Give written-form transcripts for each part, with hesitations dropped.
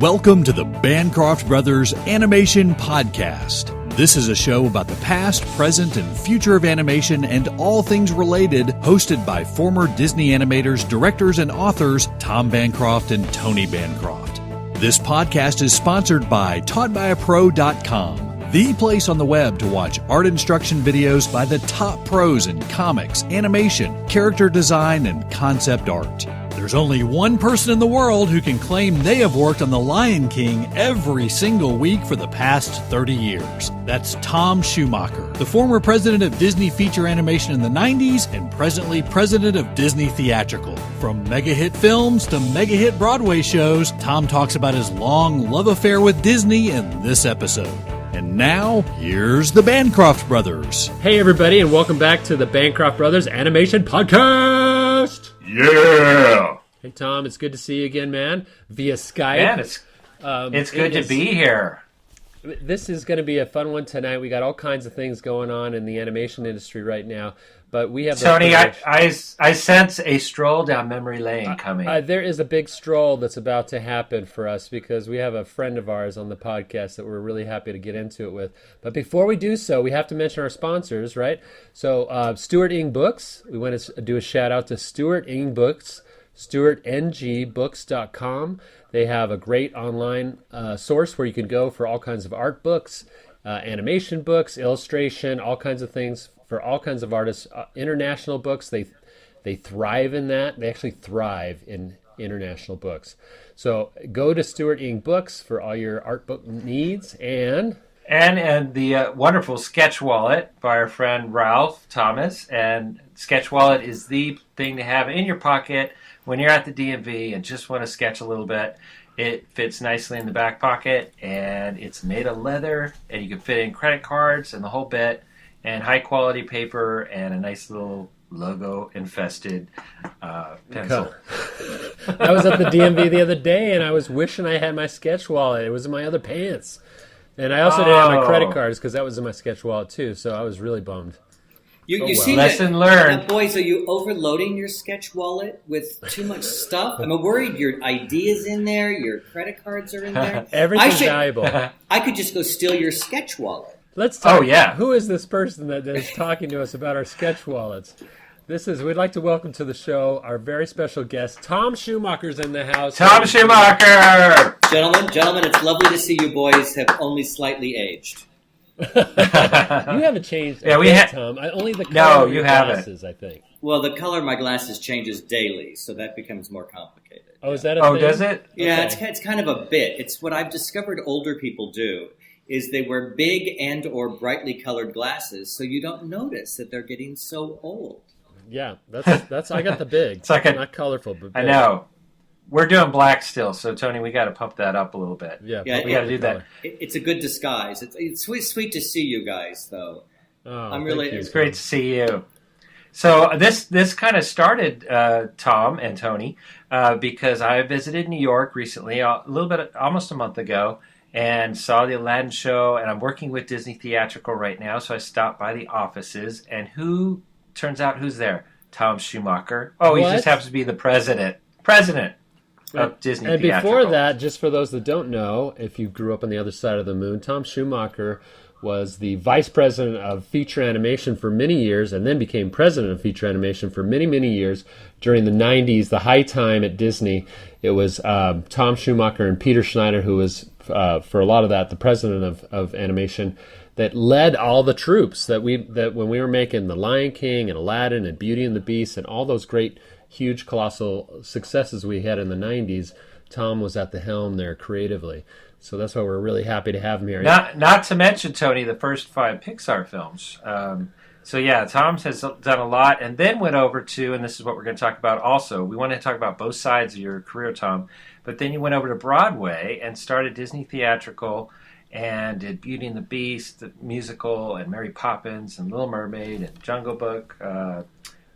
Welcome to the Banccroft Brothers Animation Podcast. This is a show about the past, present, and future of animation and all things related, hosted by former Disney animators, directors, and authors Tom Banccroft and Tony Banccroft. This podcast is sponsored by TaughtByAPro.com, the place on the web to watch art instruction videos by the top pros in comics, animation, character design, and concept art. There's only one person in the world who can claim they have worked on The Lion King every single week for the past 30 years. That's Tom Schumacher, the former president of Disney Feature Animation in the 90s and presently president of Disney Theatrical. From mega-hit films to mega-hit Broadway shows, Tom talks about his long love affair with Disney in this episode. And now, here's the Banccroft Brothers. Hey everybody, and welcome back to the Banccroft Brothers Animation Podcast! Yeah! Hey Tom, it's good to see you again, man, via Skype. Man, it's good to be here. This is going to be a fun one tonight. We got all kinds of things going on in the animation industry right now, but we have... Tony, I sense a stroll down memory lane coming. There is a big stroll that's about to happen for us because we have a friend of ours on the podcast that we're really happy to get into it with. But before we do so, we have to mention our sponsors, right? So, Stuart Ing Books. We want to do a shout out to Stuart Ing Books, stuartngbooks.com. They have a great online source where you can go for all kinds of art books, animation books, illustration, all kinds of things for all kinds of artists. International books, they thrive in that. They actually thrive in international books. So go to Stuart Ing Books for all your art book needs and the wonderful Sketch Wallet by our friend Ralph Thomas. And Sketch Wallet is the thing to have in your pocket when you're at the DMV and just want to sketch a little bit. It fits nicely in the back pocket, and it's made of leather, and you can fit in credit cards and the whole bit, and high-quality paper, and a nice little logo-infested pencil. I was at the DMV the other day, and I was wishing I had my Sketch Wallet. It was in my other pants. And I also didn't have my credit cards, because that was in my Sketch Wallet, too, so I was really bummed. You see lesson learned. Boys, are you overloading your Sketch Wallet with too much stuff? I'm worried your ID is in there, your credit cards are in there. Everything's valuable. I could just go steal your Sketch Wallet. Let's talk. Oh, yeah. Who is this person that is talking to us about our Sketch Wallets? We'd like to welcome to the show our very special guest, Tom Schumacher's in the house. Tom Schumacher! Gentlemen, it's lovely to see you boys have only slightly aged. You haven't changed. Yeah, we have. Tom. Only the color of your glasses, I think. Well, the color of my glasses changes daily, so that becomes more complicated. Oh, is that a thing? Does it? Yeah, Okay. it's kind of a bit. It's what I've discovered older people do, is they wear big and or brightly colored glasses, so you don't notice that they're getting so old. Yeah, that's. I got the big. It's like not colorful, but big. I know. We're doing black still, so Tony, we got to pump that up a little bit. Yeah, we got to do that. It's a good disguise. It's sweet to see you guys, though. Oh, It's great to see you. So this kind of started, Tom and Tony, because I visited New York recently, a little bit, almost a month ago, and saw the Aladdin show. And I'm working with Disney Theatrical right now, so I stopped by the offices. And turns out who's there? Tom Schumacher. Oh, he just happens to be the president of Disney And Theatrical. before that, just for those that don't know, if you grew up on the other side of the moon, Tom Schumacher was the vice president of feature animation for many years and then became president of feature animation for many, many years. During the 90s, the high time at Disney, it was Tom Schumacher and Peter Schneider, who was, for a lot of that, the president of animation, that led all the troops that when we were making The Lion King and Aladdin and Beauty and the Beast and all those great huge, colossal successes we had in the 90s, Tom was at the helm there creatively. So that's why we're really happy to have him here. Not to mention, Tony, the first 5 Pixar films. So yeah, Tom has done a lot and then went over to, and this is what we're going to talk about also, we want to talk about both sides of your career, Tom, but then you went over to Broadway and started Disney Theatrical and did Beauty and the Beast, the musical, and Mary Poppins, and Little Mermaid, and Jungle Book,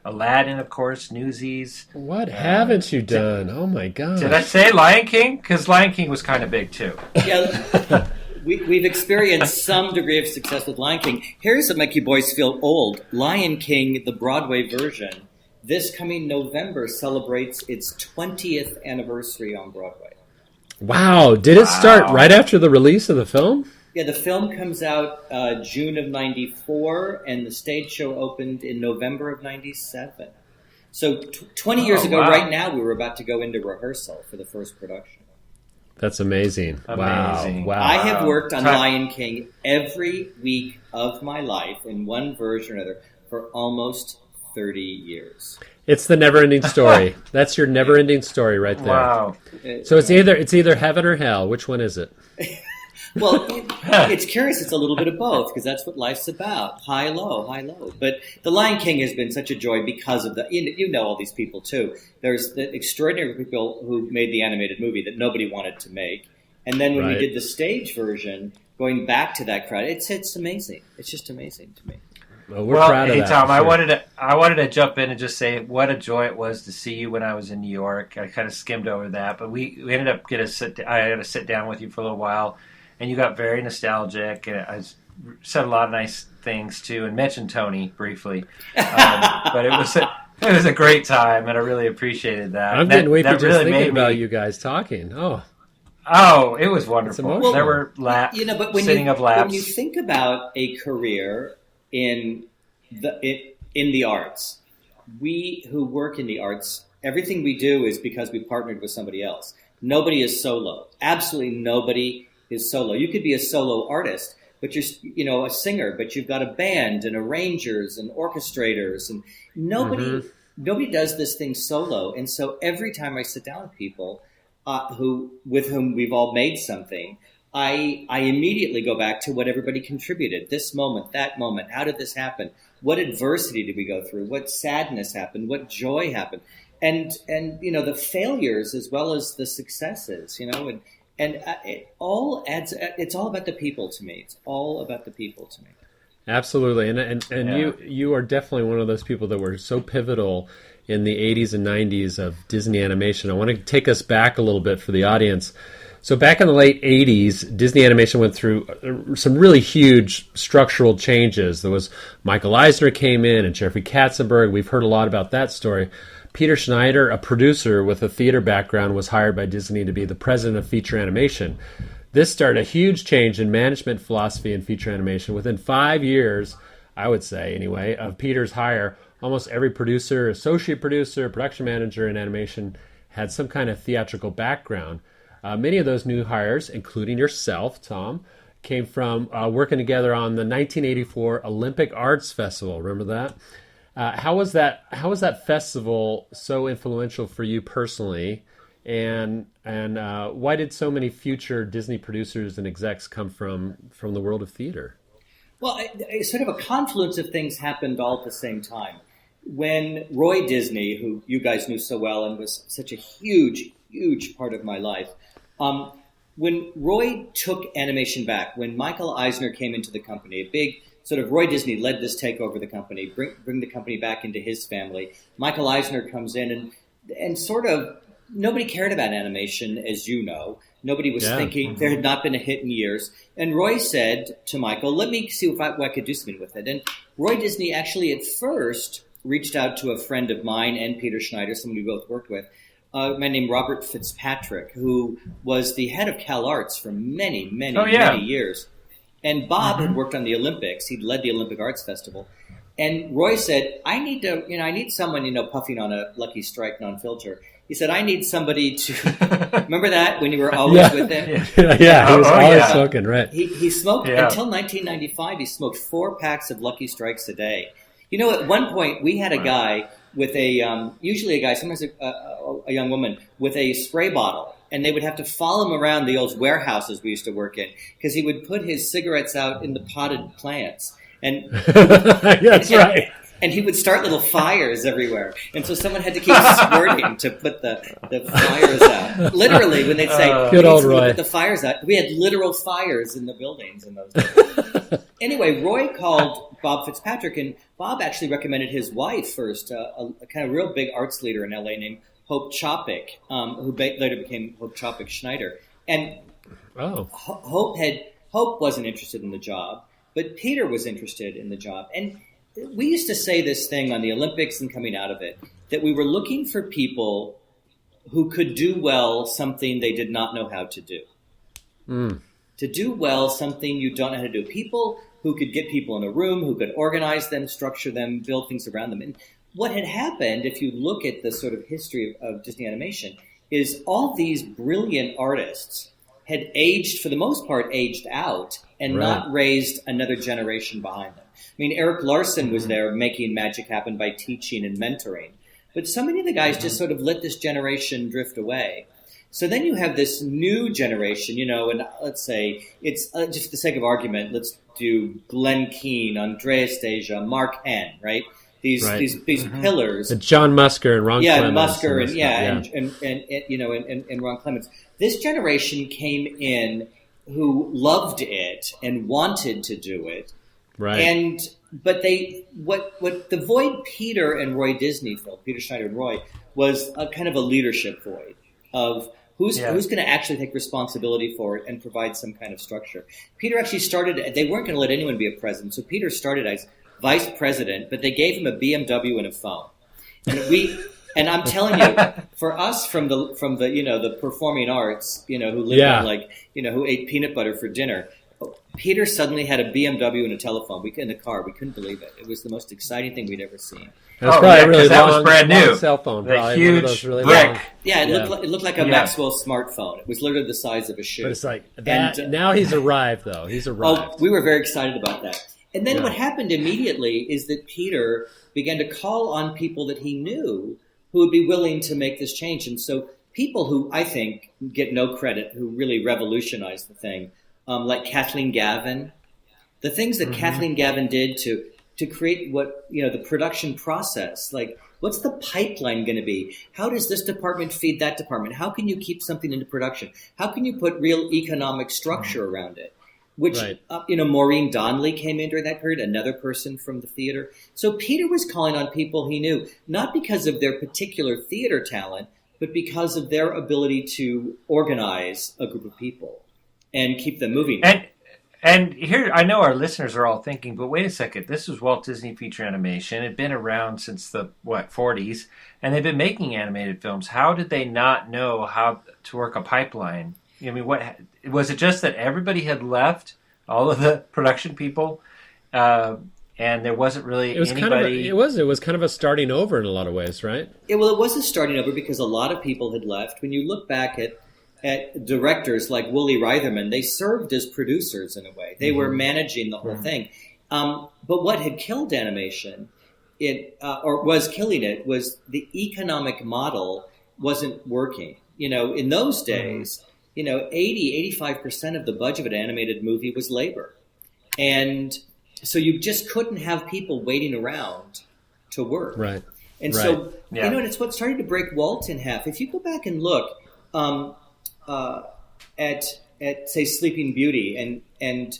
Aladdin, of course, Newsies. What haven't you done? Oh my God! Did I say Lion King? Because Lion King was kind of big too. Yeah, we've experienced some degree of success with Lion King. Here's what make you boys feel old. Lion King, the Broadway version, this coming November celebrates its 20th anniversary on Broadway. Wow. Did it start right after the release of the film? Yeah, the film comes out June of '94, and the stage show opened in November of '97. So 20 years ago, wow. right now, we were about to go into rehearsal for the first production. That's amazing. Amazing. Wow. I have worked on Lion King every week of my life in one version or another for almost 30 years. It's the never-ending story. That's your never-ending story right there. Wow. So it's either heaven or hell. Which one is it? Well, it's curious. It's a little bit of both because that's what life's about. High, low, high, low. But The Lion King has been such a joy because of you know all these people too. There's the extraordinary people who made the animated movie that nobody wanted to make. And then when we did the stage version, going back to that crowd, it's amazing. It's just amazing to me. Well, we're proud of that. Hey, Tom, sure. I wanted to jump in and just say what a joy it was to see you when I was in New York. I kind of skimmed over that, but we ended up I had to sit down with you for a little while, and you got very nostalgic. And I said a lot of nice things too, and mentioned Tony briefly. But it was a great time, and I really appreciated that. I'm getting weepy just really thinking about you guys talking. Oh, it was wonderful. There were laps, but laps. When you think about a career in the arts, we who work in the arts, everything we do is because we partnered with somebody else. Nobody is solo. Absolutely nobody is solo. You could be a solo artist, but you're a singer, but you've got a band and arrangers and orchestrators, and nobody does this thing solo. And so every time I sit down with people with whom we've all made something, I immediately go back to what everybody contributed. This moment, that moment. How did this happen? What adversity did we go through? What sadness happened? What joy happened? And the failures as well as the successes. And it all adds. It's all about the people to me. It's all about the people to me. Absolutely, and you are definitely one of those people that were so pivotal in the 80s and 90s of Disney animation. I want to take us back a little bit for the audience. So back in the late 80s, Disney Animation went through some really huge structural changes. There was Michael Eisner came in and Jeffrey Katzenberg. We've heard a lot about that story. Peter Schneider, a producer with a theater background, was hired by Disney to be the president of feature animation. This started a huge change in management philosophy in feature animation. Within 5 years, I would say anyway, of Peter's hire, almost every producer, associate producer, production manager in animation had some kind of theatrical background. Many of those new hires, including yourself, Tom, came from working together on the 1984 Olympic Arts Festival. Remember that? How was that festival so influential for you personally? And why did so many future Disney producers and execs come from the world of theater? Well, sort of a confluence of things happened all at the same time. When Roy Disney, who you guys knew so well and was such a huge, huge part of my life, when Roy took animation back, when Michael Eisner came into the company, a big sort of Roy Disney led this takeover of the company, bring the company back into his family. Michael Eisner comes in and sort of nobody cared about animation, as you know. Nobody was thinking, there had not been a hit in years. And Roy said to Michael, let me see if I could do something with it. And Roy Disney actually at first reached out to a friend of mine and Peter Schneider, someone we both worked with, a man named Robert Fitzpatrick, who was the head of CalArts for many, many years. And Bob had worked on the Olympics. He'd led the Olympic Arts Festival. And Roy said, I need someone, puffing on a Lucky Strike non-filter. He said, I need somebody to... Remember that when you were always with him? Yeah, he was always smoking, right. He smoked, until 1995, he smoked 4 packs of Lucky Strikes a day. At one point, we had a guy with usually a guy, sometimes a young woman, with a spray bottle. And they would have to follow him around the old warehouses we used to work in because he would put his cigarettes out in the potted plants. And that's right. And he would start little fires everywhere. And so someone had to keep squirting to put the fires out. Literally, when they'd say, good old Roy. Put the fires out, we had literal fires in the buildings in those days. Anyway, Roy called Bob Fitzpatrick, and Bob actually recommended his wife first, a kind of real big arts leader in L.A. named Hope Chopik, who later became Hope Chopik Schneider. And Hope wasn't interested in the job, but Peter was interested in the job. And we used to say this thing on the Olympics and coming out of it, that we were looking for people who could do well something they did not know how to do. To do well something you don't know how to do. People who could get people in a room, who could organize them, structure them, build things around them. And what had happened, if you look at the sort of history of Disney animation, is all these brilliant artists had aged, for the most part, aged out and not raised another generation behind them. I mean, Eric Larson was there making magic happen by teaching and mentoring. But so many of the guys just sort of let this generation drift away. So then you have this new generation, and let's say it's just for the sake of argument, let's do Glenn Keane, Andreas Deja, Mark Henn, right? These pillars. John Musker and Ron Clements. And Ron Clements. This generation came in who loved it and wanted to do it. Right. But what the void Peter and Roy Disney filled, Peter Schneider and Roy, was a kind of a leadership void of who's going to actually take responsibility for it and provide some kind of structure. Peter actually started, they weren't going to let anyone be a president, so Peter started as vice president, but they gave him a BMW and a phone. And I'm telling you, for us from the performing arts, who lived who ate peanut butter for dinner, Peter suddenly had a BMW and a telephone. In the car. We couldn't believe it. It was the most exciting thing we'd ever seen. That was brand new. Cell phone, the huge really brick. It looked like a Maxwell smartphone. It was literally the size of a shoe. But it's like that. And, now he's arrived, though. He's arrived. Oh, we were very excited about that. And then what happened immediately is that Peter began to call on people that he knew who would be willing to make this change. And so people who I think get no credit, who really revolutionized the thing, like Kathleen Gavin, the things that Kathleen Gavin did to create the production process, like what's the pipeline going to be? How does this department feed that department? How can you keep something into production? How can you put real economic structure around it? Which, Maureen Donnelly came in during that period, another person from the theater. So Peter was calling on people he knew, not because of their particular theater talent, but because of their ability to organize a group of people and keep them moving. And here, I know our listeners are all thinking, but wait a second, this was Walt Disney Feature Animation. It had been around since the, 40s, and they've been making animated films. How did they not know how to work a pipeline? I mean, what was it? Just that everybody had left, all of the production people, and there wasn't really anybody. It was kind of a starting over in a lot of ways, right? Yeah, well, it was a starting over because a lot of people had left. When you look back at directors like Wooly Reitherman, they served as producers in a way. They were managing the whole thing. But what had killed animation, was killing it, was the economic model wasn't working. In those days. 85% of the budget of an animated movie was labor. And so you just couldn't have people waiting around to work. Right. And so, and it's what started to break Walt in half. If you go back and look at say, Sleeping Beauty and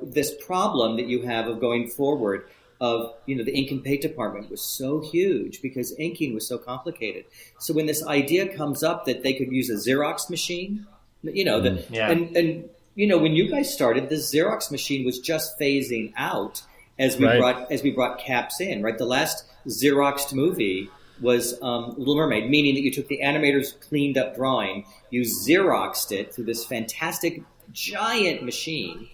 this problem that you have of going forward of, the ink and paint department was so huge because inking was so complicated. So when this idea comes up that they could use a Xerox machine, when you guys started, the Xerox machine was just phasing out as we brought caps in, right? The last Xeroxed movie was Little Mermaid, meaning that you took the animator's cleaned up drawing, you Xeroxed it through this fantastic giant machine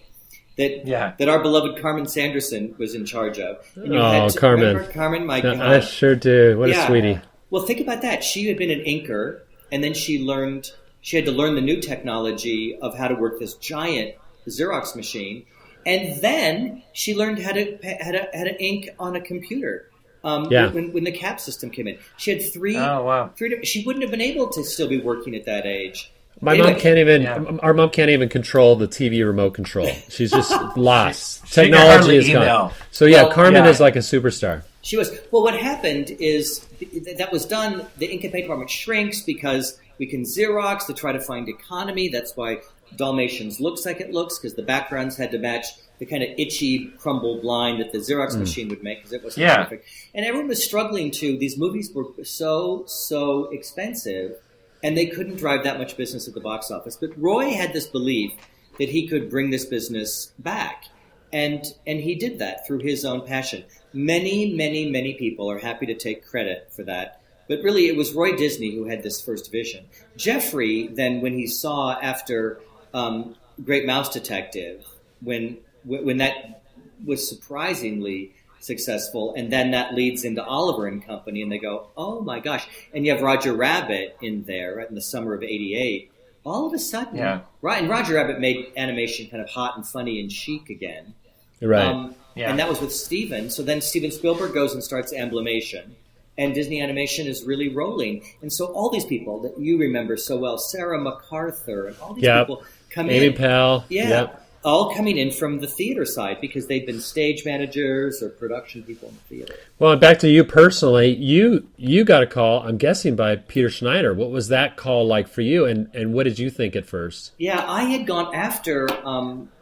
that our beloved Carmen Sanderson was in charge of. And Carmen. Carmen, my God. I sure do. What a sweetie. Well, think about that. She had been an inker, and then she had to learn the new technology of how to work this giant Xerox machine, and then she learned how to ink on a computer. When the cap system came in, she had three. She wouldn't have been able to still be working at that age. Our mom can't even control the TV remote control. She's just lost. Technology is gone. So Carmen is like a superstar. She was. Well, what happened is that was done. The ink and paint department shrinks because we can Xerox to try to find economy. That's why Dalmatians looks like it looks, because the backgrounds had to match the kind of itchy, crumbled line that the Xerox machine would make because it wasn't perfect. And everyone was struggling these movies were so expensive, and they couldn't drive that much business at the box office. But Roy had this belief that he could bring this business back. And he did that through his own passion. Many, many, many people are happy to take credit for that. But really, it was Roy Disney who had this first vision. Jeffrey, then, when he saw after Great Mouse Detective, when that was surprisingly successful, and then that leads into Oliver and Company, and they go, oh my gosh. And you have Roger Rabbit in there in the summer of '88. All of a sudden, right, and Roger Rabbit made animation kind of hot and funny and chic again. Right. And that was with Steven. So then Steven Spielberg goes and starts Amblimation, and Disney Animation is really rolling. And so all these people that you remember so well, Sarah MacArthur, and all these people come in. Amy Pell. All coming in from the theater side because they've been stage managers or production people in the theater. Well, and back to you personally, you got a call, I'm guessing, by Peter Schneider. What was that call like for you, and what did you think at first? Yeah, I had gone after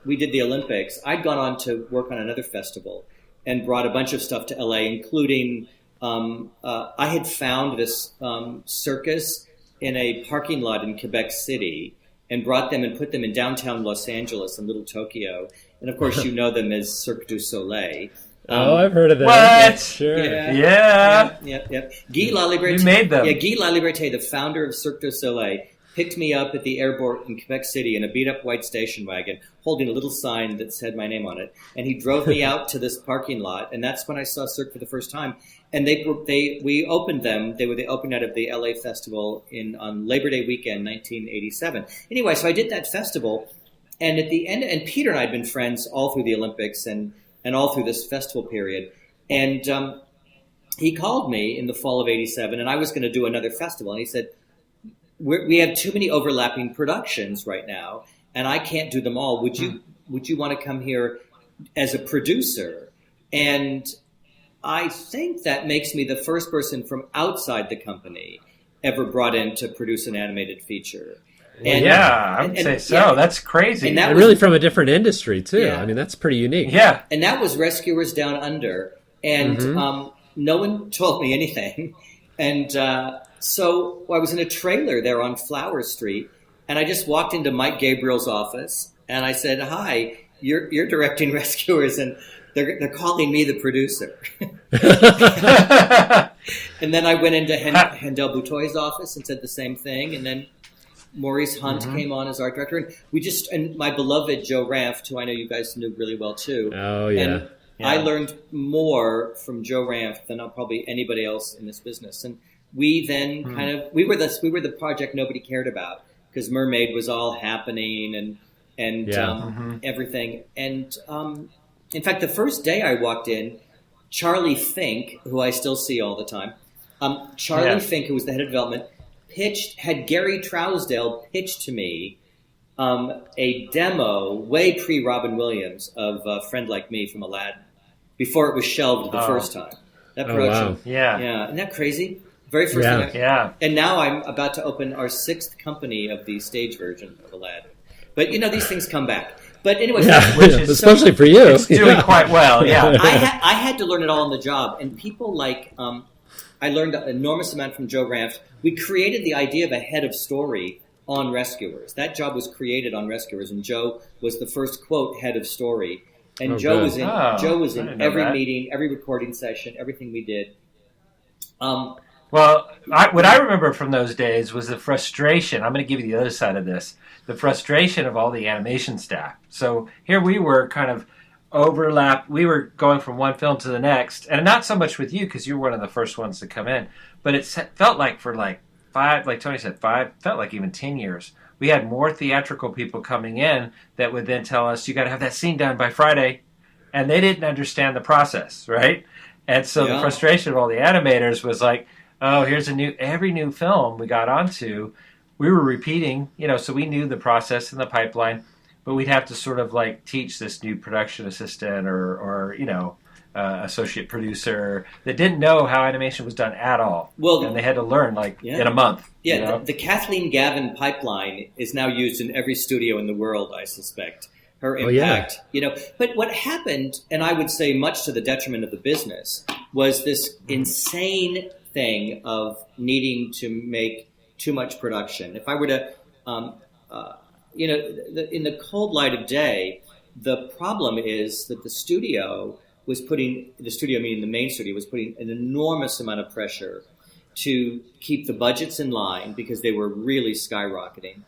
we did the Olympics. I'd gone on to work on another festival and brought a bunch of stuff to LA, including I had found this circus in a parking lot in Quebec City, and brought them and put them in downtown Los Angeles and Little Tokyo. And, of course, you know them as Cirque du Soleil. I've heard of them. What? Yeah, sure. Yeah. Guy Laliberte. You made them. Yeah, Guy Laliberte, the founder of Cirque du Soleil, picked me up at the airport in Quebec City in a beat-up white station wagon, holding a little sign that said my name on it. And he drove me out to this parking lot, and that's when I saw Cirque for the first time. And we opened them. They were the opening night of the LA Festival on Labor Day weekend, 1987. Anyway, so I did that festival, and at the end, and Peter and I had been friends all through the Olympics and all through this festival period. And he called me in the fall of '87, and I was going to do another festival. And he said, "We have too many overlapping productions right now, and I can't do them all. Would you want to come here as a producer?" And I think that makes me the first person from outside the company ever brought in to produce an animated feature. And, I would say so. Yeah. That's crazy. And really from a different industry, too. Yeah. I mean, that's pretty unique. Yeah. And that was Rescuers Down Under. And no one told me anything. And so I was in a trailer there on Flower Street, and I just walked into Mike Gabriel's office, and I said, "Hi, you're directing Rescuers, and they're calling me the producer." And then I went into Handel Butoy's office and said the same thing. And then Maurice Hunt came on as art director. And my beloved Joe Ranft, who I know you guys knew really well too. Oh, yeah. And I learned more from Joe Ranft than probably anybody else in this business. And we then we were the project nobody cared about because Mermaid was all happening and everything. And in fact, the first day I walked in, Charlie Fink, who I still see all the time, Fink, who was the head of development, had Gary Trousdale pitch to me a demo way pre-Robin Williams of Friend Like Me from Aladdin, before it was shelved the first time. That production. Wow. Yeah. Isn't that crazy? Very first thing. And now I'm about to open our 6th company of the stage version of Aladdin. But, these things come back. But anyway, especially for you. It's doing quite well, I had to learn it all on the job. And people like, I learned an enormous amount from Joe Ranft. We created the idea of a head of story on Rescuers. That job was created on Rescuers, and Joe was the first, quote, head of story. And Joe was in every meeting, every recording session, everything we did. Well, what I remember from those days was the frustration. I'm going to give you the other side of this. The frustration of all the animation staff. So here we were kind of overlapped. We were going from one film to the next, and not so much with you because you were one of the first ones to come in, but it felt like for five, like Tony said, felt like even 10 years. We had more theatrical people coming in that would then tell us, you got to have that scene done by Friday, and they didn't understand the process, right? And so the frustration of all the animators was like, oh, here's every new film we got onto, we were repeating, so we knew the process and the pipeline, but we'd have to sort of like teach this new production assistant or associate producer that didn't know how animation was done at all. Well, and they had to learn in a month. Yeah, the Kathleen Gavin pipeline is now used in every studio in the world, I suspect. Her impact, But what happened, and I would say much to the detriment of the business, was this insane thing of needing to make too much production. If I were to, in the cold light of day, the problem is that the studio meaning the main studio, was putting an enormous amount of pressure to keep the budgets in line because they were really skyrocketing,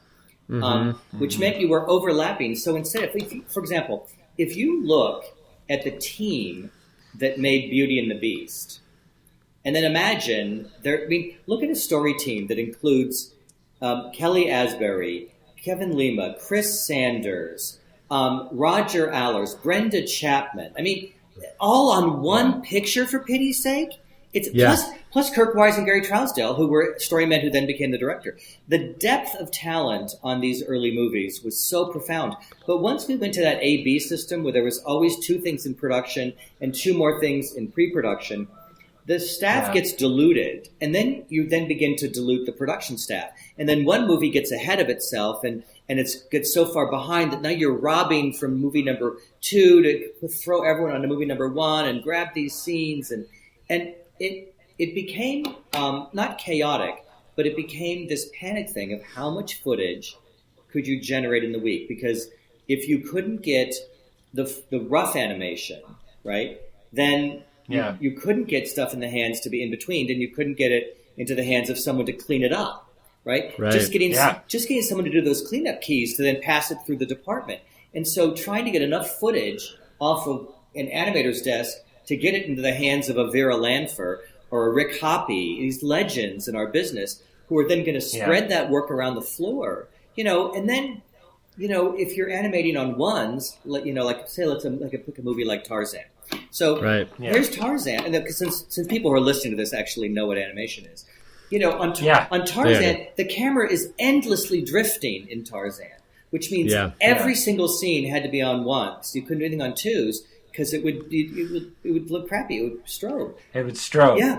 which meant you were overlapping. So instead, for example, if you look at the team that made Beauty and the Beast, and then imagine look at a story team that includes Kelly Asbury, Kevin Lima, Chris Sanders, Roger Allers, Brenda Chapman. I mean, all on one picture, for pity's sake. It's plus Kirk Wise and Gary Trousdale, who were storymen who then became the director. The depth of talent on these early movies was so profound. But once we went to that A-B system where there was always 2 things in production and 2 more things in pre-production, the staff gets diluted, and then you begin to dilute the production staff. And then one movie gets ahead of itself, and it gets so far behind that now you're robbing from movie number 2 to throw everyone onto movie number 1 and grab these scenes. And it became not chaotic, but it became this panic thing of how much footage could you generate in the week? Because if you couldn't get the rough animation, right, then you couldn't get stuff in the hands to be in between, and you couldn't get it into the hands of someone to clean it up, right? Just getting someone to do those cleanup keys to then pass it through the department. And so trying to get enough footage off of an animator's desk to get it into the hands of a Vera Lanfer or a Rick Hoppy, these legends in our business, who are then going to spread that work around the floor, and then, if you're animating on ones, like say, let's pick a movie like Tarzan. So here's Tarzan, and because since people who are listening to this actually know what animation is, on Tarzan, the camera is endlessly drifting in Tarzan, which means every single scene had to be on ones. You couldn't do anything on twos, because it would look crappy. It would strobe.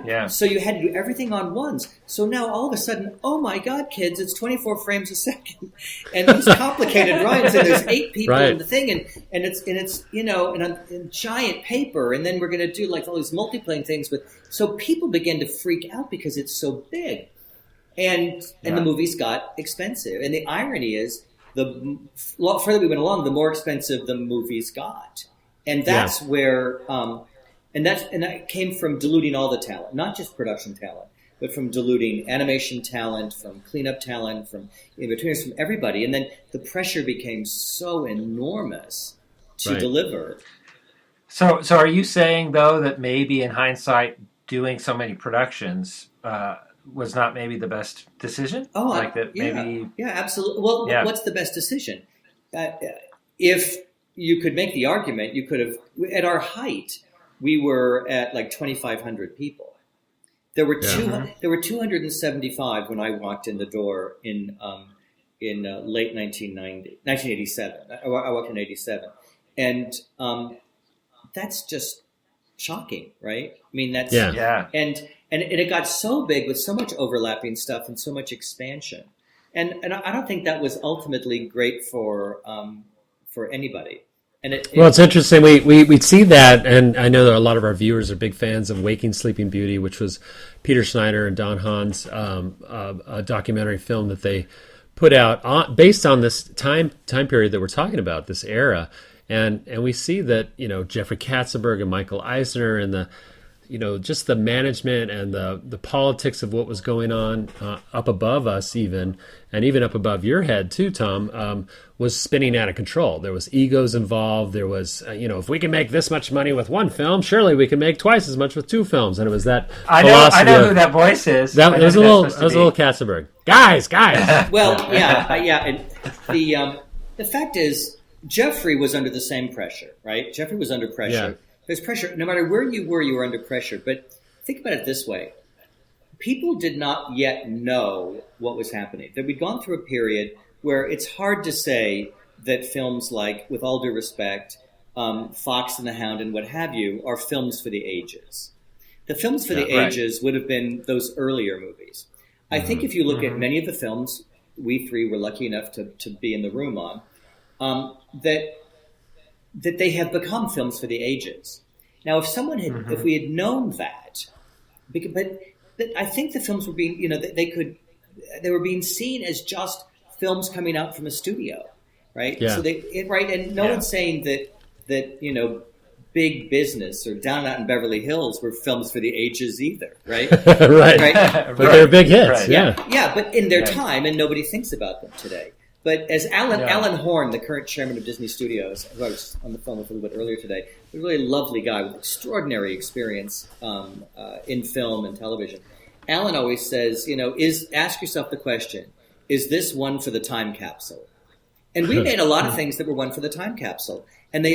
Yeah. So you had to do everything on ones. So now all of a sudden, oh my God, kids, it's 24 frames a second, and these complicated drawings, and there's 8 people in the thing, and it's in giant paper, and then we're going to do like all these multiplaying things with. So people begin to freak out because it's so big, and the movies got expensive. And the irony is, the further we went along, the more expensive the movies got. And that's where, and that came from diluting all the talent, not just production talent, but from diluting animation talent, from cleanup talent, from in-betweeners, from everybody. And then the pressure became so enormous to deliver. So are you saying, though, that maybe in hindsight, doing so many productions was not maybe the best decision? Yeah, absolutely. Well, what's the best decision? If you could make the argument, you could have, at our height, we were at like 2,500 people. There were 275 when I walked in the door in late 1987. I walked in 87. And that's just shocking, right? I mean, that's, and it got so big with so much overlapping stuff and so much expansion. And I don't think that was ultimately great for anybody. And it's interesting. We'd see that, and I know that a lot of our viewers are big fans of Waking Sleeping Beauty, which was Peter Schneider and Don Hahn's a documentary film that they put out based on this time period that we're talking about, this era. And we see that, Jeffrey Katzenberg and Michael Eisner and the, just the management and the politics of what was going on up above us even, and even up above your head too, Tom, was spinning out of control. There was egos involved. There was, if we can make this much money with one film, surely we can make twice as much with 2 films. And it was that philosophy. I know who that voice is. That was a little Katzenberg. Guys. Well, and the fact is, Jeffrey was under the same pressure, right? Jeffrey was under pressure. Yeah. There's pressure. No matter where you were under pressure. But think about it this way. People did not yet know what was happening. That we'd gone through a period where it's hard to say that films like, with all due respect, Fox and the Hound and what have you, are films for the ages. The films for the ages would have been those earlier movies. I think if you look at many of the films we 3 were lucky enough to be in the room on, that they have become films for the ages. Now, if we had known that, but I think the films were being, they were being seen as just films coming out from a studio, right? Yeah. So and no one's saying that big business, or Down Out in Beverly Hills were films for the ages either, right? Right. But they're big hits, Right. Yeah, but in their time, and nobody thinks about them today. But as Alan Horn, the current chairman of Disney Studios, who I was on the phone with a little bit earlier today, a really lovely guy with extraordinary experience in film and television. Alan always says, ask yourself the question, is this one for the time capsule? And we made a lot of things that were one for the time capsule. And they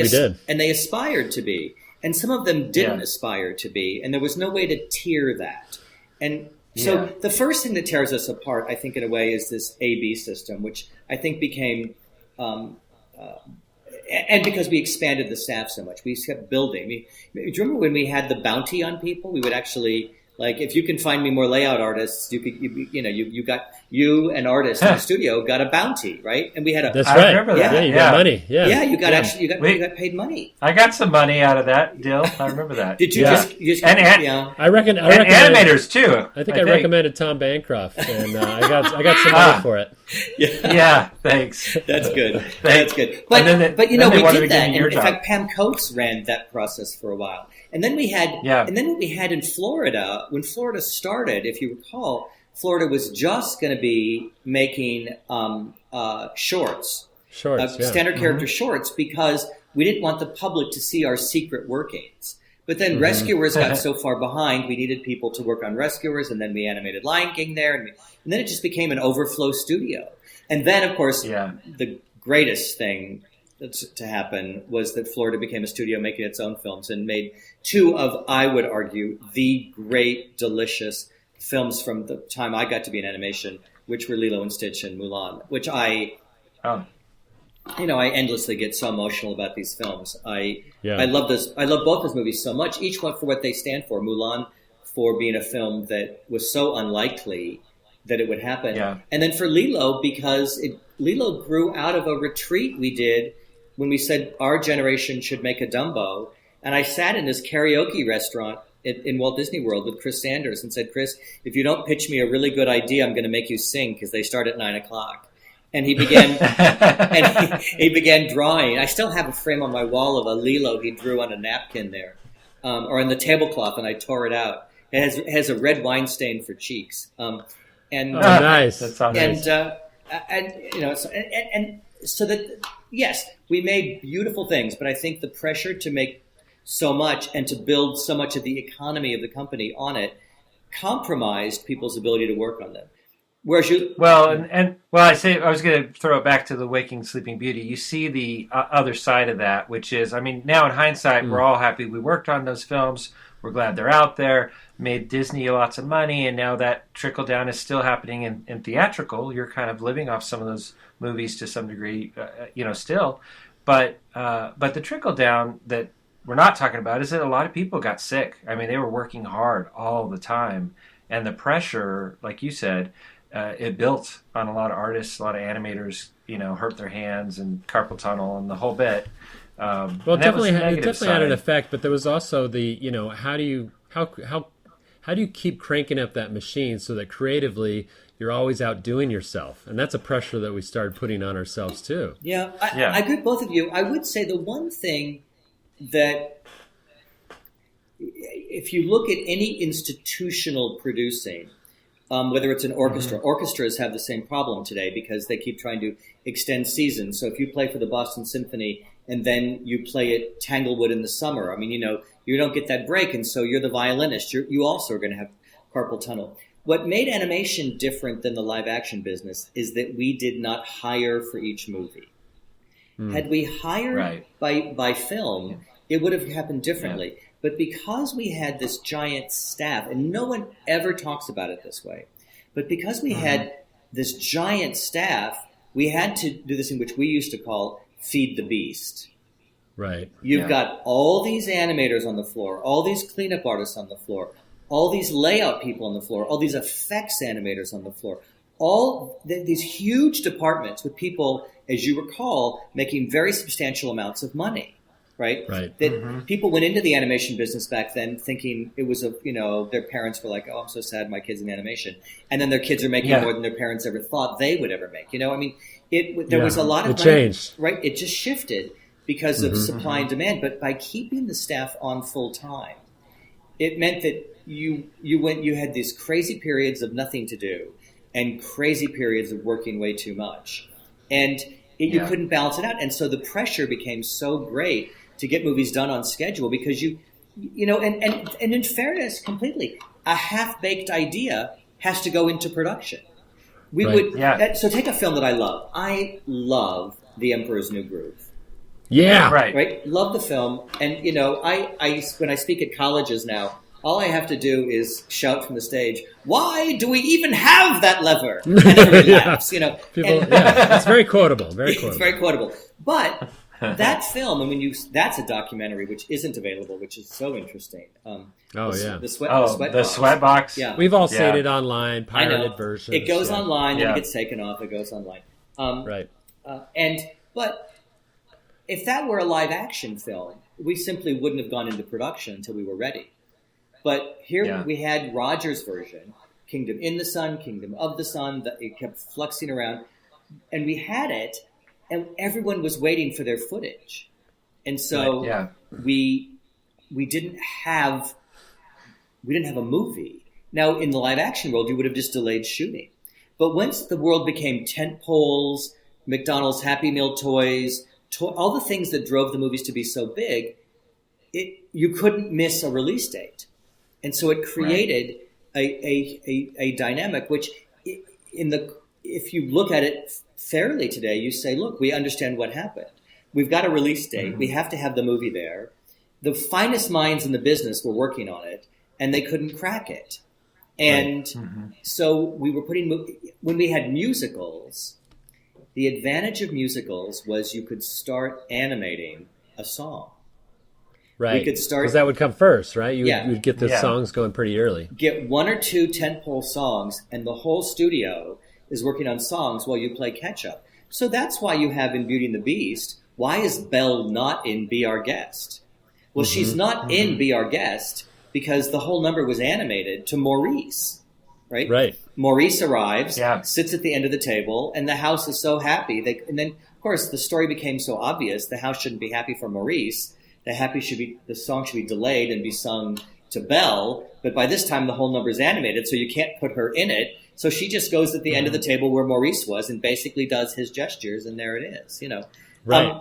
aspired to be. And some of them didn't aspire to be. And there was no way to tier that. And so the first thing that tears us apart, I think, in a way, is this A-B system, which I think became, and because we expanded the staff so much, we kept building. Do you remember when we had the bounty on people? We would actually, like, if you can find me more layout artists, you an artist in the studio got a bounty, right? And we had That's right. I remember that. Yeah, you got money. Yeah, you got paid money. I got some money out of that deal. I remember that. Did you just I reckon animators too. I think I recommended Tom Banccroft, and I got some money for it. Yeah, thanks. That's good. That's good. But we did that. And in fact, Pam Coates ran that process for a while. And then we had, and then what we had in Florida, when Florida started, if you recall, Florida was just going to be making shorts, standard character shorts, because we didn't want the public to see our secret workings. But then Rescuers got so far behind, we needed people to work on Rescuers, and then we animated Lion King there, and then it just became an overflow studio. And then, of course, the greatest thing to happen was that Florida became a studio making its own films and made two of, I would argue, the great, delicious films from the time I got to be in animation, which were Lilo and Stitch and Mulan, which I endlessly get so emotional about these films. I love this. I love both those movies so much, each one for what they stand for. Mulan for being a film that was so unlikely that it would happen. Yeah. And then for Lilo, because Lilo grew out of a retreat we did when we said our generation should make a Dumbo. And I sat in this karaoke restaurant in Walt Disney World with Chris Sanders and said, Chris, if you don't pitch me a really good idea, I'm going to make you sing because they start at 9:00. And he began he began drawing. I still have a frame on my wall of a Lilo he drew on a napkin there, or on the tablecloth, and I tore it out. It has a red wine stain for cheeks. Nice. That sounds nice. So that, yes, we made beautiful things, but I think the pressure to make so much and to build so much of the economy of the company on it compromised people's ability to work on them. Whereas I was going to throw it back to the Waking Sleeping Beauty. You see the other side of that, which is, I mean, now in hindsight, we're all happy we worked on those films. We're glad they're out there, made Disney lots of money, and now that trickle down is still happening in theatrical. You're kind of living off some of those movies to some degree, still. But the trickle down that we're not talking about is that a lot of people got sick. I mean, they were working hard all the time, and the pressure, like you said, it built on a lot of artists, a lot of animators, hurt their hands and carpal tunnel and the whole bit. It definitely had an effect, but there was also the, how do you keep cranking up that machine so that creatively you're always outdoing yourself? And that's a pressure that we started putting on ourselves too. Yeah, I agree with both of you. I would say the one thing that, if you look at any institutional producing, whether it's an orchestra, orchestras have the same problem today because they keep trying to extend seasons. So if you play for the Boston Symphony and then you play at Tanglewood in the summer, I mean, you don't get that break, and so you're the violinist. You also are going to have carpal tunnel. What made animation different than the live action business is that we did not hire for each movie. Had we hired by film, it would have happened differently. Yeah. But because we had this giant staff, and no one ever talks about it this way, but because we had this giant staff, we had to do this thing which we used to call feed the beast. Right. You've got all these animators on the floor, all these cleanup artists on the floor, all these layout people on the floor, all these effects animators on the floor, all these huge departments with people, as you recall, making very substantial amounts of money. Right. That people went into the animation business back then thinking it was their parents were like, oh, I'm so sad my kid's in animation. And then their kids are making more than their parents ever thought they would ever make. There was a lot of money, changed. Right. It just shifted. because of supply and demand. But by keeping the staff on full time, it meant that you had these crazy periods of nothing to do and crazy periods of working way too much. And you couldn't balance it out. And so the pressure became so great to get movies done on schedule because and in fairness, completely, a half-baked idea has to go into production. So take a film that I love. I love The Emperor's New Groove. Yeah. Right. Love the film. And, I when I speak at colleges now, all I have to do is shout from the stage, "Why do we even have that lever?" And everybody laughs, People, it's very quotable. It's very quotable. But that film, that's a documentary which isn't available, which is so interesting. The Sweat Box. Yeah. We've all seen it online, pirated versions. It goes online, and it gets taken off. It goes online. But if that were a live action film, we simply wouldn't have gone into production until we were ready. But here we had Roger's version, Kingdom in the Sun, Kingdom of the Sun, it kept fluxing around. And we had it, and everyone was waiting for their footage. And so we didn't have a movie. Now, in the live action world, you would have just delayed shooting. But once the world became tent poles, McDonald's Happy Meal toys, all the things that drove the movies to be so big, you couldn't miss a release date. And so it created a dynamic, which if you look at it fairly today, you say, look, we understand what happened. We've got a release date. Mm-hmm. We have to have the movie there. The finest minds in the business were working on it, and they couldn't crack it. And so we were when we had musicals, the advantage of musicals was you could start animating a song. Right, because that would come first, right? You'd get the songs going pretty early. Get one or two tentpole songs, and the whole studio is working on songs while you play catch-up. So that's why you have in Beauty and the Beast, why is Belle not in Be Our Guest? Well, she's not in Be Our Guest because the whole number was animated to Maurice, right? Right. Maurice arrives, sits at the end of the table, and the house is so happy. And then, of course, the story became so obvious, the house shouldn't be happy for Maurice. The song should be delayed and be sung to Belle, but by this time the whole number is animated, so you can't put her in it. So she just goes at the end of the table where Maurice was and basically does his gestures, and there it is. Right?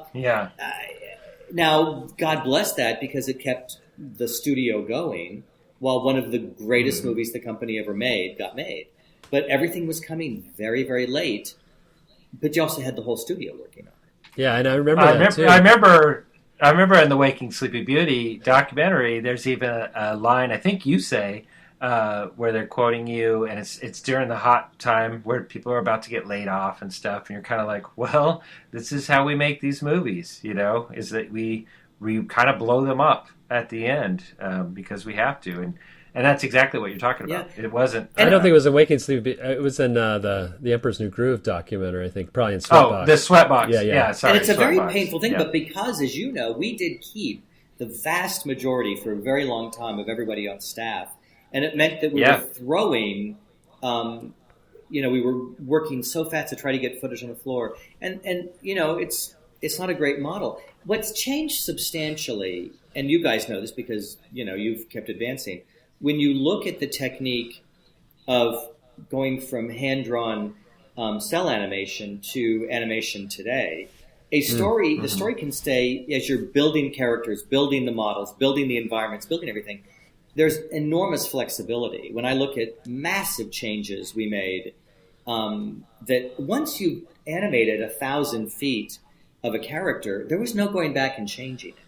Now, God bless that because it kept the studio going while one of the greatest movies the company ever made got made. But everything was coming very, very late. But you also had the whole studio working on it. Yeah, and I remember that too. I remember in the Waking Sleepy Beauty documentary, there's even a line, I think you say, where they're quoting you, and it's during the hot time where people are about to get laid off and stuff, and you're kind of like, well, this is how we make these movies, is that we kind of blow them up at the end because we have to, and that's exactly what you're talking about. It wasn't. I don't think it was in Waking Sleepy. It was in the Emperor's New Groove documentary. I think probably in Sweatbox. Oh, the Sweatbox. Yeah. Sorry, and it's a very painful thing, but because, as you know, we did keep the vast majority for a very long time of everybody on staff, and it meant that we were throwing. We were working so fast to try to get footage on the floor, and it's not a great model. What's changed substantially, and you guys know this because you've kept advancing. When you look at the technique of going from hand-drawn cell animation to animation today, the story can stay as you're building characters, building the models, building the environments, building everything. There's enormous flexibility. When I look at massive changes we made, that once you animated 1,000 feet of a character, there was no going back and changing it.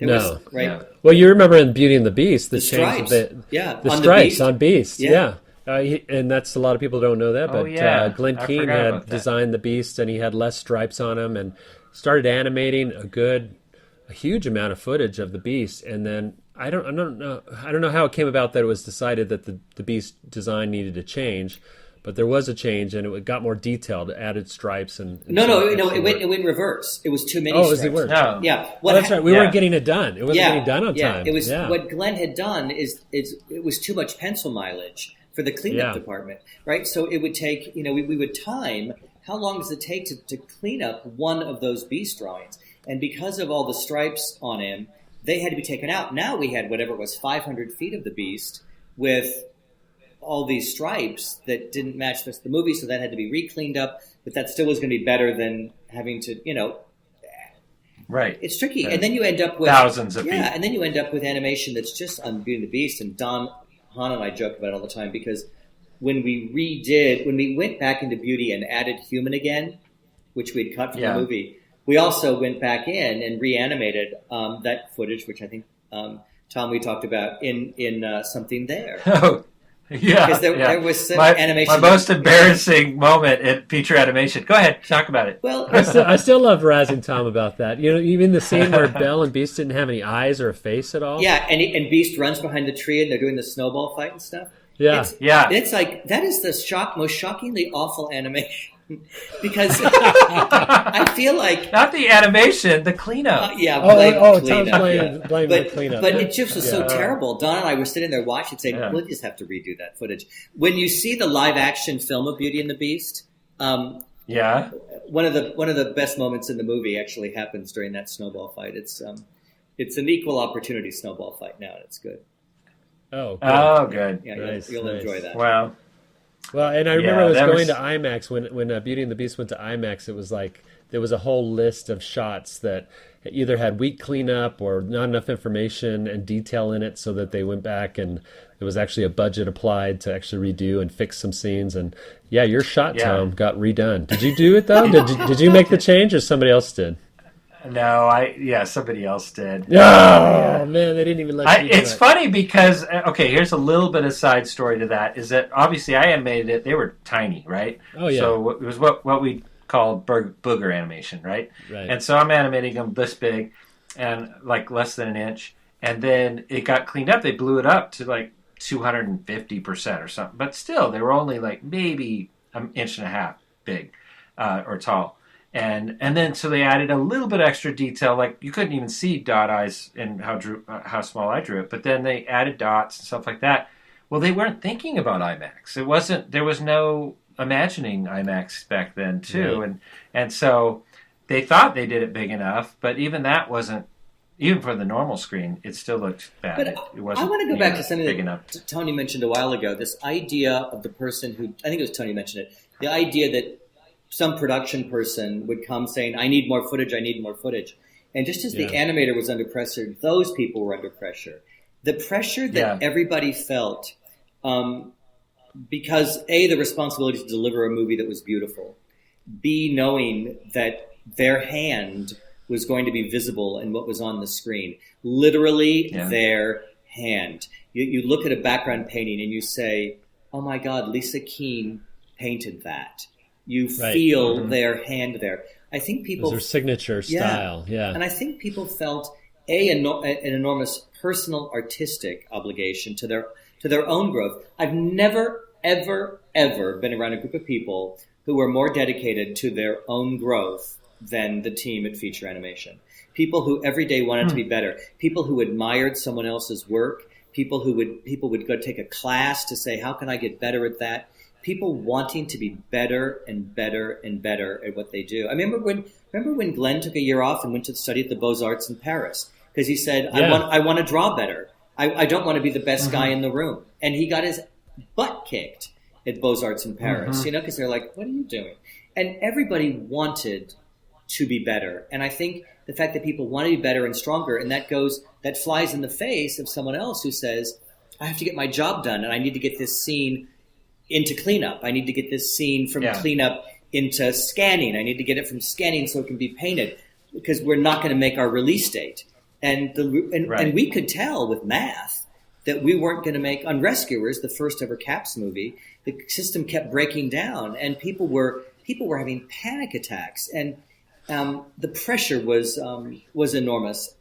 Well, you remember in Beauty and the Beast, the change stripes. The stripes on Beast. And that's a lot of people don't know that, but Glenn Keane had designed the Beast, and he had less stripes on him, and started animating a huge amount of footage of the Beast, and then I don't know how it came about that it was decided that the Beast design needed to change. But there was a change, and it got more detailed, added stripes and it went in reverse. It was too many stripes. Oh, was it worse? No. Yeah. That's right. We weren't getting it done. It wasn't getting done on time. It was what Glenn had done is it was too much pencil mileage for the cleanup department, right? So it would take, we would time, how long does it take to clean up one of those Beast drawings? and because of all the stripes on him, they had to be taken out. Now we had whatever it was, 500 feet of the beast with all these stripes that didn't match the movie, so that had to be re-cleaned up. But that still was going to be better than having to, Right. It's tricky, and then you end up with thousands of feet. And then you end up with animation that's just on Beauty and the Beast. And Han and I joke about it all the time because when we went back into Beauty and added human again, which we'd cut from the movie, we also went back in and reanimated that footage, which I think Tom, we talked about in Something There. Oh, yeah. Because there was some animation. My most embarrassing moment in feature animation. Go ahead, talk about it. Well, I still love razzing Tom about that. Even the scene where Belle and Beast didn't have any eyes or a face at all. Yeah, and Beast runs behind the tree and they're doing the snowball fight and stuff. Yeah. It's like, that is the most shockingly awful animation. Because I feel like... Not the animation, the cleanup. Blame the cleanup. But it just was so terrible. Don and I were sitting there watching saying, we'll just have to redo that footage. When you see the live-action film of Beauty and the Beast, one of the best moments in the movie actually happens during that snowball fight. It's an equal opportunity snowball fight now, and it's good. Oh, good. Yeah, nice, you'll enjoy that. Wow. Well, and I remember I was going to IMAX when Beauty and the Beast went to IMAX. It was like there was a whole list of shots that either had weak cleanup or not enough information and detail in it, so that they went back and there was actually a budget applied to actually redo and fix some scenes. And your shot, Tom, got redone. Did you do it though? Did you make the change or somebody else did? No, somebody else did. Oh, man, they didn't even let you do It's funny because, here's a little bit of side story to that, is that obviously I animated it, they were tiny, right? Oh, yeah. So it was what we call booger animation, right? And so I'm animating them this big and like less than an inch, and then it got cleaned up. They blew it up to like 250% or something, but still, they were only like maybe an inch and a half big or tall. And then so they added a little bit extra detail, like you couldn't even see dot eyes and how small I drew it. But then they added dots and stuff like that. Well, they weren't thinking about IMAX. There was no imagining IMAX back then too, Right. and so they thought they did it big enough, but even that wasn't. Even for the normal screen, it still looked bad. But It wasn't. I want to go back to something big that enough. Tony mentioned a while ago. This idea of the person who, I think it was Tony mentioned it. The idea that some production person would come saying, I need more footage. And just as the animator was under pressure, those people were under pressure. The pressure that everybody felt, because A, the responsibility to deliver a movie that was beautiful, B, knowing that their hand was going to be visible in what was on the screen. Literally their hand. You look at a background painting and you say, oh my God, Lisa Keene painted that. You feel their hand there. I think people... It was their signature style, And I think people felt, an enormous personal artistic obligation to their own growth. I've never, ever, ever been around a group of people who were more dedicated to their own growth than the team at Feature Animation. People who every day wanted to be better. People who admired someone else's work. People would go take a class to say, how can I get better at that? People wanting to be better and better and better at what they do. I remember when Glenn took a year off and went to study at the Beaux-Arts in Paris because he said, I want to draw better. I don't want to be the best guy in the room. And he got his butt kicked at Beaux-Arts in Paris, because they're like, what are you doing? And everybody wanted to be better. And I think the fact that people want to be better and stronger, and that flies in the face of someone else who says, I have to get my job done and I need to get this scene into cleanup. I need to get this scene from cleanup into scanning. I need to get it from scanning so it can be painted because we're not going to make our release date. And we could tell with math that we weren't going to make, on Rescuers, the first ever Caps movie, the system kept breaking down and people were having panic attacks. And the pressure was enormous,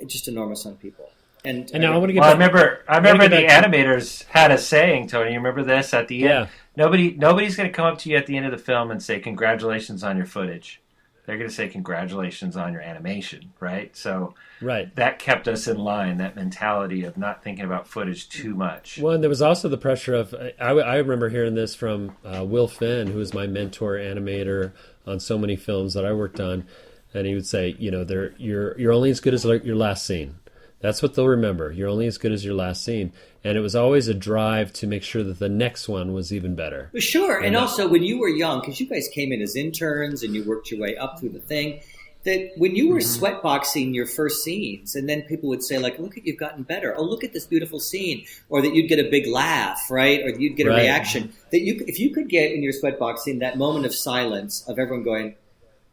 just enormous on people. And now I want to get. I remember the animators had a saying, Tony. You remember this at the end? Nobody's going to come up to you at the end of the film and say congratulations on your footage. They're going to say congratulations on your animation, right? So that kept us in line. That mentality of not thinking about footage too much. Well, and there was also the pressure of. I remember hearing this from Will Finn, who was my mentor animator on so many films that I worked on. and he would say, you're only as good as your last scene. That's what they'll remember. You're only as good as your last scene. And it was always a drive to make sure that the next one was even better. Well, sure. And also when you were young, because you guys came in as interns and you worked your way up through the thing, that when you were sweatboxing your first scenes, and then people would say, like, look, you've gotten better. Oh, look at this beautiful scene. Or that you'd get a big laugh, right? Or you'd get a reaction. That if you could get in your sweatboxing that moment of silence of everyone going,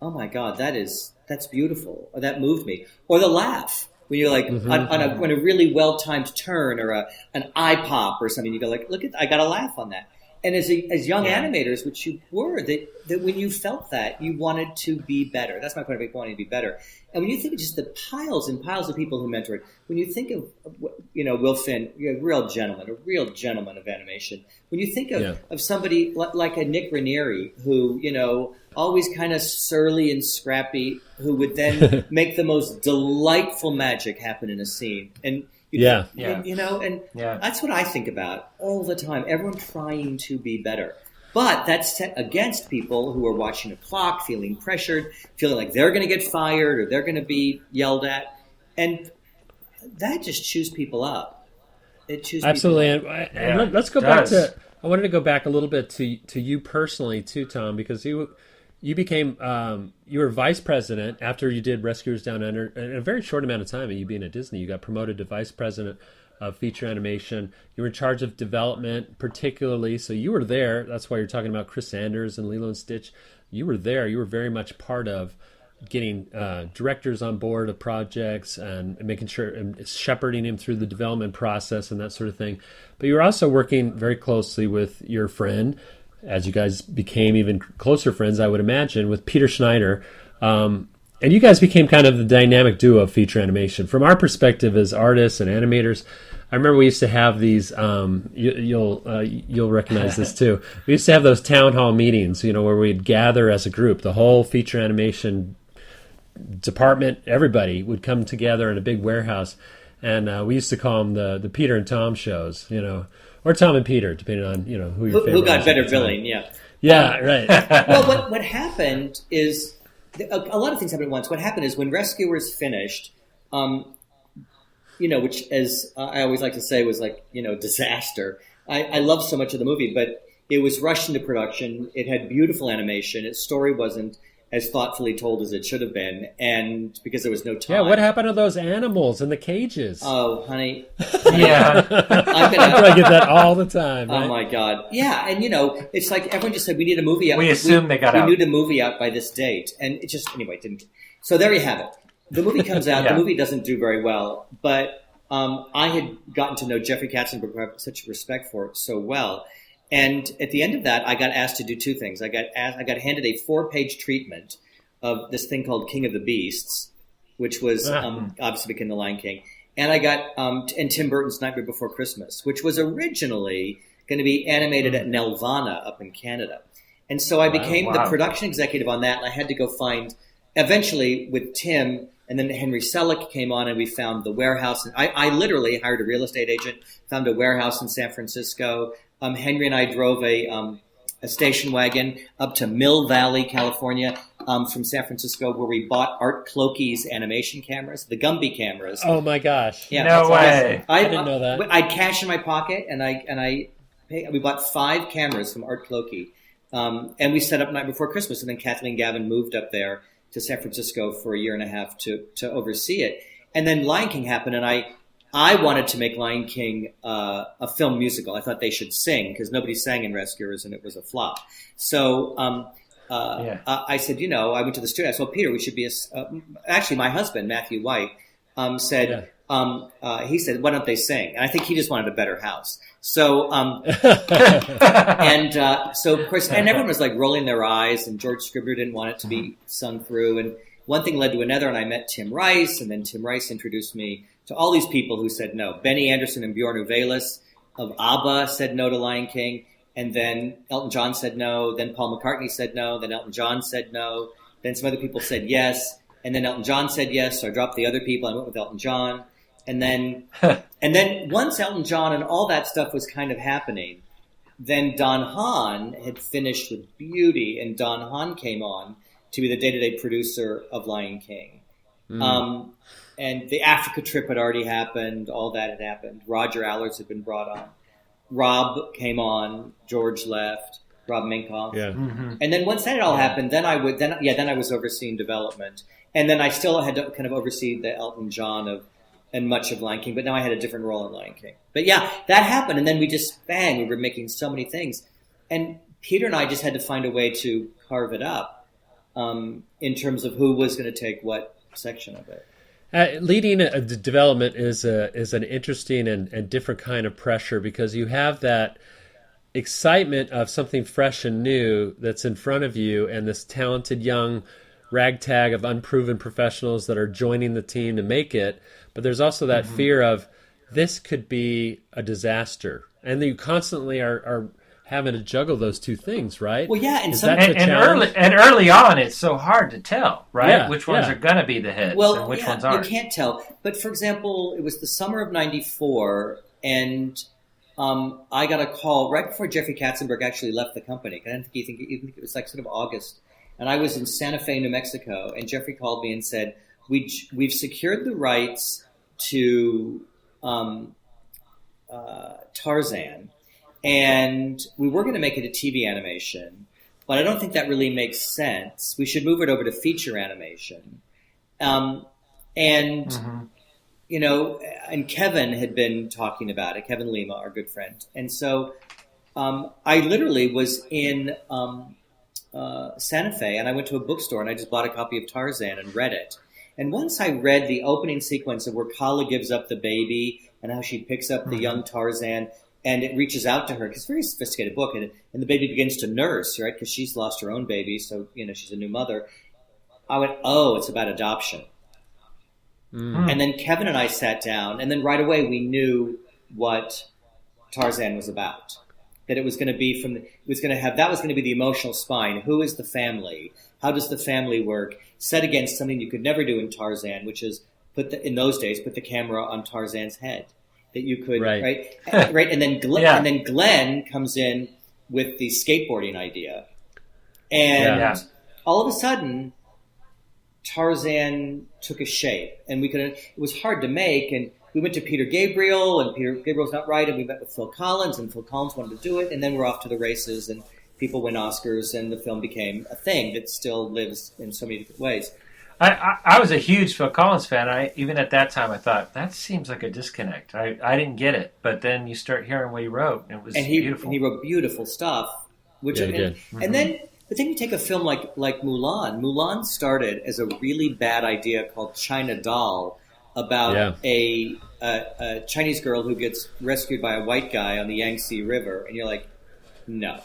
oh my God, that's beautiful. Or that moved me. Or the laugh. When you're like on a really well-timed turn or an eye pop or something, you go like, look, I got a laugh on that. And as young animators, which you were, that when you felt that, you wanted to be better. That's my point of wanting to be better. And when you think of just the piles and piles of people who mentored, when you think of, Will Finn, you're a real gentleman of animation. When you think of somebody like a Nick Ranieri, who, always kind of surly and scrappy, who would then make the most delightful magic happen in a scene. And that's what I think about all the time. Everyone trying to be better. But that's set against people who are watching a clock, feeling pressured, feeling like they're going to get fired or they're going to be yelled at. And that just chews people up. It chews Absolutely. people up. And let's go back to, I wanted to go back a little bit to you personally too, Tom, because you became, you were vice president after you did Rescuers Down Under in a very short amount of time of you being at Disney. You got promoted to vice president of feature animation. You were in charge of development particularly, so you were there. That's why you're talking about Chris Sanders and Lilo and Stitch. You were there. You were very much part of getting directors on board of projects and making sure and shepherding him through the development process and that sort of thing. But you were also working very closely with your friend, as you guys became even closer friends, I would imagine, with Peter Schneider. And you guys became kind of the dynamic duo of feature animation. From our perspective as artists and animators, I remember we used to have these, you'll recognize this too. We used to have those town hall meetings, where we'd gather as a group, the whole feature animation department, everybody would come together in a big warehouse. And we used to call them the Peter and Tom shows, or Tom and Peter, depending on, who your favorite who got was better billing, Yeah, right. Well, what happened is, a lot of things happened at once. What happened is when Rescuers finished, which as I always like to say was like, disaster. I loved so much of the movie, but it was rushed into production. It had beautiful animation. Its story wasn't as thoughtfully told as it should have been, and because there was no time. Yeah, what happened to those animals in the cages? Oh, honey. Yeah. I get that all the time. Right? Oh, my God. Yeah, and, it's like everyone just said, we need a movie out. We assume they got out. We need a movie out by this date. And it just, anyway, didn't. So there you have it. The movie comes out. The movie doesn't do very well, but I had gotten to know Jeffrey Katzenberg, who I have such respect for, so well. And at the end of that, I got asked to do two things. I got handed a 4-page treatment of this thing called King of the Beasts, which was obviously became The Lion King. And I got and Tim Burton's Nightmare Before Christmas, which was originally going to be animated at Nelvana up in Canada. And so I became the production executive on that, and I had to go find, eventually with Tim, and then Henry Selick came on, and we found the warehouse. And I literally hired a real estate agent, found a warehouse in San Francisco. Henry and I drove a station wagon up to Mill Valley, California, from San Francisco, where we bought Art Clokey's animation cameras, the Gumby cameras. Oh my gosh! Yeah, no way! I didn't know that. I had cash in my pocket, and we bought 5 cameras from Art Clokey, and we set up Night Before Christmas. And then Kathleen Gavin moved up there to San Francisco for a year and a half to oversee it. And then Lion King happened, and I wanted to make Lion King a film musical. I thought they should sing because nobody sang in Rescuers, and it was a flop. So I said, I went to the studio. I said, well, Peter, we should be actually, my husband, Matthew White, said, he said, why don't they sing? And I think he just wanted a better house. So, so of course, and everyone was like rolling their eyes, and George Scribner didn't want it to be sung through. And one thing led to another, and I met Tim Rice, and then Tim Rice introduced me to all these people who said no. Benny Anderson and Bjorn Uvelis of ABBA said no to Lion King, and then Elton John said no, then Paul McCartney said no, then Elton John said no, then some other people said yes, and then Elton John said yes, so I dropped the other people, I went with Elton John, and then once Elton John and all that stuff was kind of happening, then Don Hahn had finished with Beauty, and Don Hahn came on, to be the day-to-day producer of Lion King. And the Africa trip had already happened. All that had happened. Roger Allers had been brought on. Rob came on. George left. Rob Minkoff. Yeah. And then once that had all happened, then I was overseeing development, and then I still had to kind of oversee the Elton John and much of Lion King. But now I had a different role in Lion King. But yeah, that happened, and then we were making so many things, and Peter and I just had to find a way to carve it up in terms of who was going to take what section of it. Leading a development is an interesting and different kind of pressure, because you have that excitement of something fresh and new that's in front of you, and this talented young ragtag of unproven professionals that are joining the team to make it. But there's also that fear of this could be a disaster, and you constantly are having to juggle those two things, right? Well, yeah, and early on, it's so hard to tell, right? Yeah, which ones are going to be the hits and which ones aren't. You can't tell. But for example, it was the summer of '94, and I got a call right before Jeffrey Katzenberg actually left the company. I didn't think it was like sort of August, and I was in Santa Fe, New Mexico, and Jeffrey called me and said, "We've secured the rights to Tarzan." And we were going to make it a TV animation, but I don't think that really makes sense. We should move it over to feature animation. You know, and Kevin had been talking about it, Kevin Lima, our good friend. And so I literally was in Santa Fe, and I went to a bookstore, and I just bought a copy of Tarzan and read it. And once I read the opening sequence of where Kala gives up the baby and how she picks up the young Tarzan, and it reaches out to her, because it's a very sophisticated book, and the baby begins to nurse, right, because she's lost her own baby, so, you know, she's a new mother. I went, oh, it's about adoption. And then Kevin and I sat down, and then right away we knew what Tarzan was about. That it was going to be that was going to be the emotional spine. Who is the family? How does the family work? Set against something you could never do in Tarzan, which is in those days, put the camera on Tarzan's head. That you could, right? And then Glenn comes in with the skateboarding idea. And all of a sudden, Tarzan took a shape. And it was hard to make. And we went to Peter Gabriel, and Peter Gabriel's not right. And we met with Phil Collins, and Phil Collins wanted to do it. And then we're off to the races, and people win Oscars, and the film became a thing that still lives in so many different ways. I was a huge Phil Collins fan. Even at that time, I thought, that seems like a disconnect. I didn't get it. But then you start hearing what he wrote, and it was beautiful. And he wrote beautiful stuff. But then you take a film like Mulan. Mulan started as a really bad idea called China Doll, about a Chinese girl who gets rescued by a white guy on the Yangtze River. And you're like, no.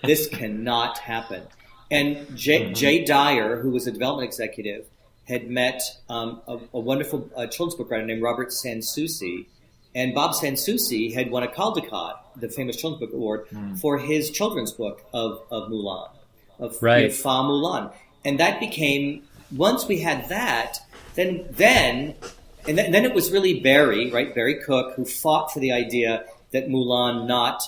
This cannot happen. And Jay Dyer, who was a development executive, had met a wonderful children's book writer named Robert Sanssouci. And Bob Sanssouci had won a Caldecott, the famous children's book award, for his children's book of Mulan, Fa Mulan. And that became, once we had that, then it was really Barry Cook, who fought for the idea that Mulan not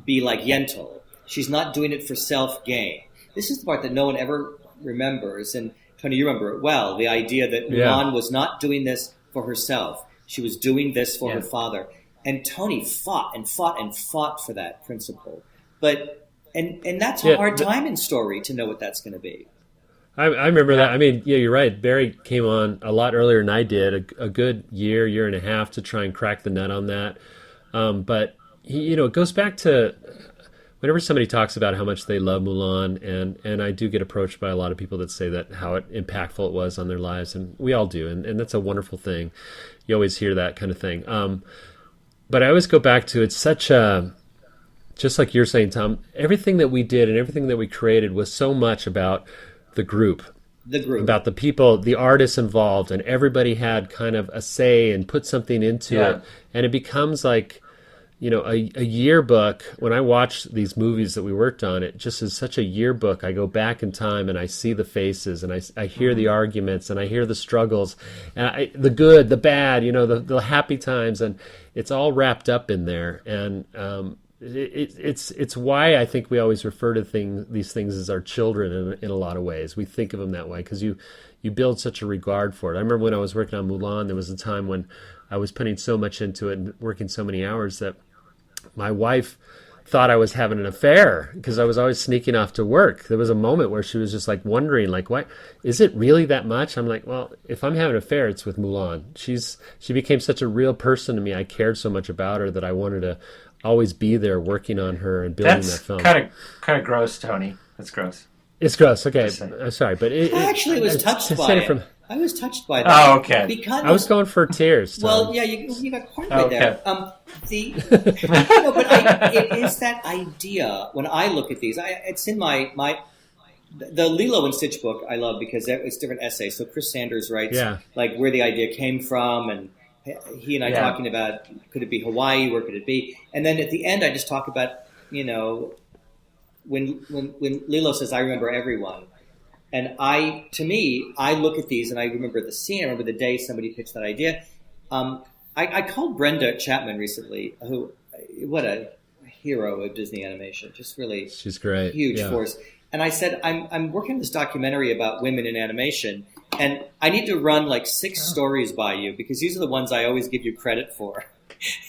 be like Yentl. She's not doing it for self-gain. This is the part that no one ever remembers, and Tony, you remember it well, the idea that Mulan was not doing this for herself. She was doing this for her father. And Tony fought for that principle. But and that's a hard time in story to know what that's going to be. I remember that. I mean, you're right. Barry came on a lot earlier than I did, a good year and a half to try and crack the nut on that. But it goes back to whenever somebody talks about how much they love Mulan, and I do get approached by a lot of people that say that how impactful it was on their lives, and we all do, and that's a wonderful thing. You always hear that kind of thing. But I always go back to, it's such a, just like you're saying, Tom, everything that we did and everything that we created was so much about the group, about the people, the artists involved, and everybody had kind of a say and put something into it, and it becomes like, a yearbook. When I watch these movies that we worked on, it just is such a yearbook. I go back in time and I see the faces, and I hear the arguments, and I hear the struggles, and the good, the bad, the happy times, and it's all wrapped up in there. And it's why I think we always refer to these things as our children in a lot of ways. We think of them that way because you build such a regard for it. I remember when I was working on Mulan, there was a time when I was putting so much into it and working so many hours that my wife thought I was having an affair because I was always sneaking off to work. There was a moment where she was just like wondering, like, what, is it really that much? I'm like, well, if I'm having an affair, it's with Mulan. She became such a real person to me. I cared so much about her that I wanted to always be there working on her and building that film. Kind of gross, Tony. That's gross. It's gross. Okay, I'm sorry, but I actually was touched by it. I was touched by that. Oh, okay. Because I was going for tears. Tom. Well, yeah, you got part of it there. It is that idea. When I look at these, it's in the Lilo and Stitch book. I love because it's different essays. So Chris Sanders writes like where the idea came from, and he and I talking about could it be Hawaii, where could it be, and then at the end I just talk about when Lilo says I remember everyone. And I look at these and I remember the scene. I remember the day somebody pitched that idea. I called Brenda Chapman recently, what a hero of Disney animation. Just really, she's great, huge force. And I said, I'm working on this documentary about women in animation, and I need to run like 6 stories by you because these are the ones I always give you credit for.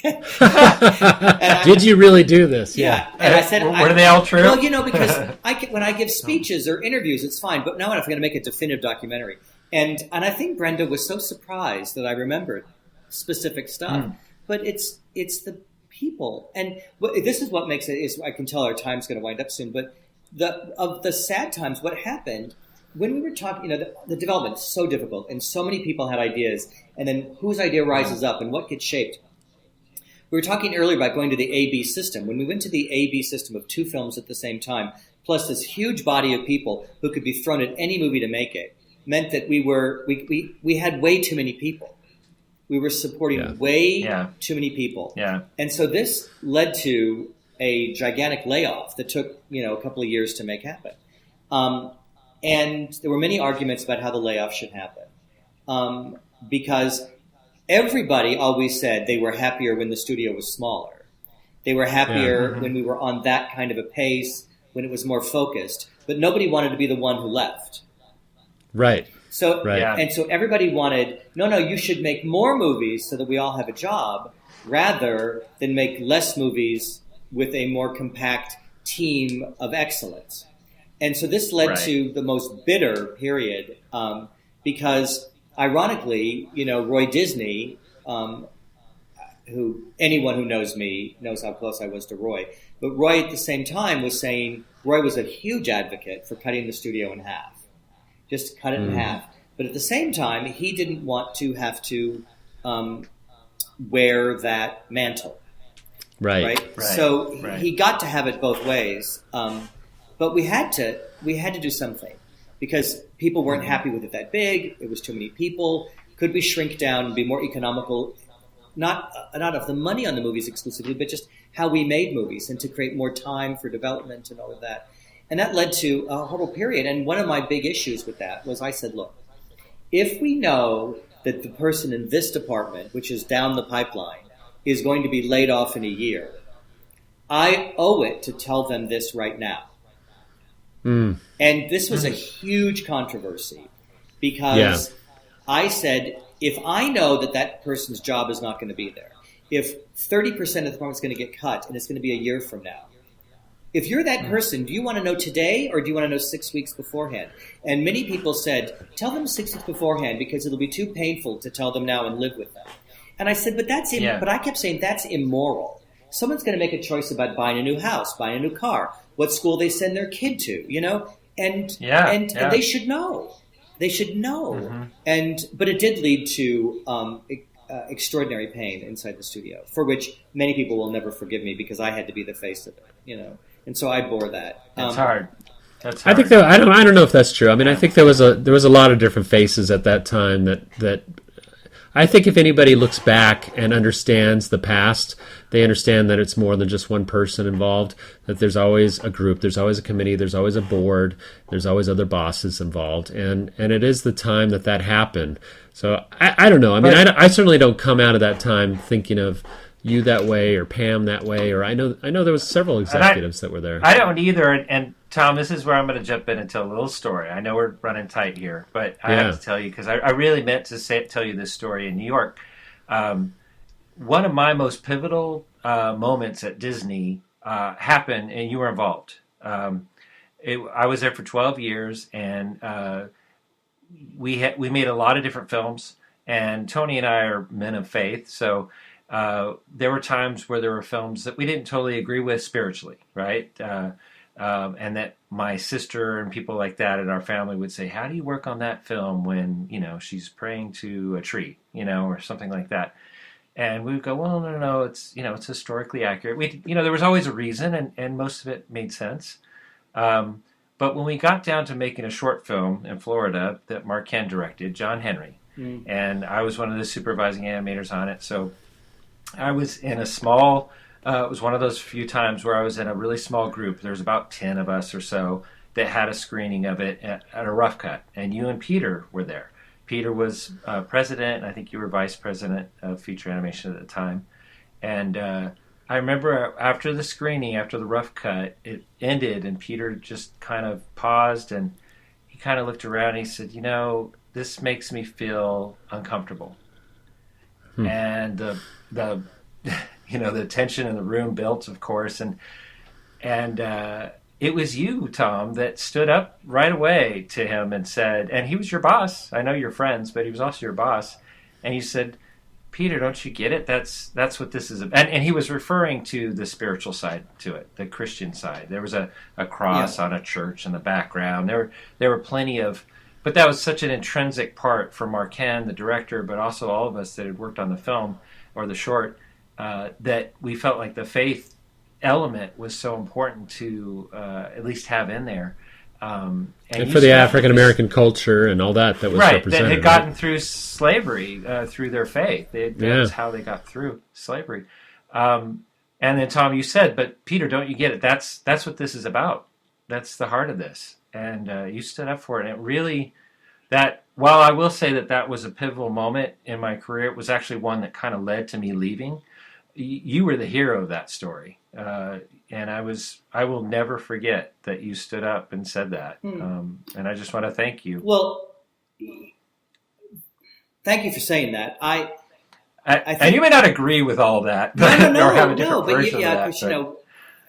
Did you really do this? Yeah. And I said, were they all true? Well, because when I give speeches or interviews, it's fine. But now I'm going to make a definitive documentary. And I think Brenda was so surprised that I remembered specific stuff. But it's the people. And this is what makes it, is I can tell our time's going to wind up soon. But of the sad times, what happened when we were talking, the development is so difficult and so many people had ideas. And then whose idea rises up and what gets shaped? We were talking earlier about going to the A-B system. When we went to the A-B system of 2 films at the same time, plus this huge body of people who could be thrown at any movie to make it, meant that we had way too many people. We were supporting way too many people. Yeah. And so this led to a gigantic layoff that took, a couple of years to make happen. And there were many arguments about how the layoff should happen. Because everybody always said they were happier when the studio was smaller. They were happier when we were on that kind of a pace, when it was more focused. But nobody wanted to be the one who left. Right. So and so everybody wanted, no, you should make more movies so that we all have a job, rather than make less movies with a more compact team of excellence. And so this led to the most bitter period because ironically, Roy Disney, who anyone who knows me knows how close I was to Roy, but Roy at the same time was saying Roy was a huge advocate for cutting the studio in half, just cut it in half. But at the same time, he didn't want to have to wear that mantle. Right. So he got to have it both ways, but we had to do something. Because people weren't happy with it that big, it was too many people. Could we shrink down and be more economical, not of the money on the movies exclusively, but just how we made movies and to create more time for development and all of that. And that led to a horrible period. And one of my big issues with that was I said, look, if we know that the person in this department, which is down the pipeline, is going to be laid off in a year, I owe it to tell them this right now. And this was a huge controversy because I said, if I know that person's job is not going to be there, if 30% of the department is going to get cut and it's going to be a year from now, if you're that person, do you want to know today or do you want to know 6 weeks beforehand? And many people said, tell them 6 weeks beforehand because it'll be too painful to tell them now and live with them. And I said, but I kept saying that's immoral. Someone's going to make a choice about buying a new house, buying a new car, what school they send their kid to, and they should know. They should know. But it did lead to extraordinary pain inside the studio, for which many people will never forgive me because I had to be the face of it, and so I bore that. That's hard. That's hard. I think I don't know if that's true. I mean, I think there was a lot of different faces at that time that I think if anybody looks back and understands the past, they understand that it's more than just one person involved, that there's always a group, there's always a committee, there's always a board, there's always other bosses involved. And it is the time that happened. So I don't know. I mean, I certainly don't come out of that time thinking of you that way or Pam that way, or I know there was several executives that were there. I don't either. And Tom, this is where I'm going to jump in and tell a little story. I know we're running tight here, but I have to tell you because I really meant to tell you this story in New York. One of my most pivotal moments at Disney happened, and you were involved. I was there for 12 years, and we made a lot of different films. And Tony and I are men of faith, so there were times where there were films that we didn't totally agree with spiritually, right? And that my sister and people like that in our family would say, "How do you work on that film when she's praying to a tree, or something like that?" And we would go, "Well, no, it's it's historically accurate." There was always a reason, and most of it made sense. But when we got down to making a short film in Florida that Mark Ken directed, John Henry, and I was one of the supervising animators on it, so I was in a small. It was one of those few times where I was in a really small group. There was about 10 of us or so that had a screening of it at a rough cut, and you and Peter were there. Peter was president, and I think you were vice president of feature animation at the time. And I remember after the screening, after the rough cut, it ended, and Peter just kind of paused, and he kind of looked around, and he said, "This makes me feel uncomfortable." And the the tension in the room built, of course, and it was you, Tom, that stood up right away to him and said, and he was your boss. I know you're friends, but he was also your boss. And you said, "Peter, don't you get it? That's what this is about." And he was referring to the spiritual side to it, the Christian side. There was a cross on a church in the background. There were plenty of, but that was such an intrinsic part for Mark Ken, the director, but also all of us that had worked on the film or the short, that we felt like the faith element was so important to at least have in there. And for the African American culture and all that was represented. That had gotten through slavery, through their faith. That's how they got through slavery. And then, Tom, you said, "But Peter, don't you get it? That's what this is about. That's the heart of this." And you stood up for it. And it really, while I will say that was a pivotal moment in my career, it was actually one that kind of led to me leaving. You were the hero of that story. And I will never forget that you stood up and said that. And I just want to thank you. Well, thank you for saying that. I think, and you may not agree with all that, no, or have a different version of that. Because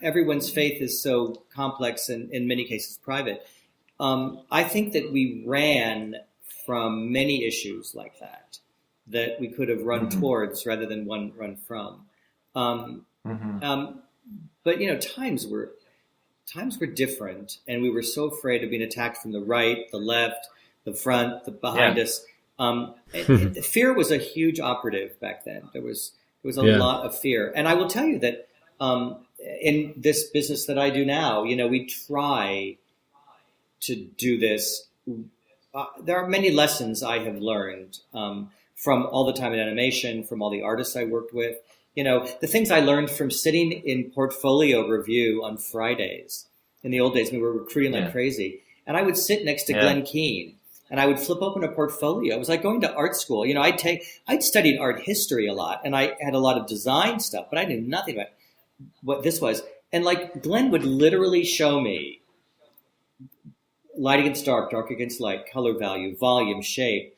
everyone's faith is so complex and in many cases private. I think that we ran from many issues like that we could have run towards rather than run from. But times were different, and we were so afraid of being attacked from the right, the left, the front, the behind us. Fear was a huge operative back then. There was a lot of fear, and I will tell you that in this business that I do now, we try to do this. There are many lessons I have learned from all the time in animation, from all the artists I worked with. The things I learned from sitting in portfolio review on Fridays. In the old days, we were recruiting like crazy. And I would sit next to Glenn Keane, and I would flip open a portfolio. It was like going to art school. I'd studied art history a lot, and I had a lot of design stuff, but I knew nothing about what this was. And Glenn would literally show me light against dark, dark against light, color value, volume, shape,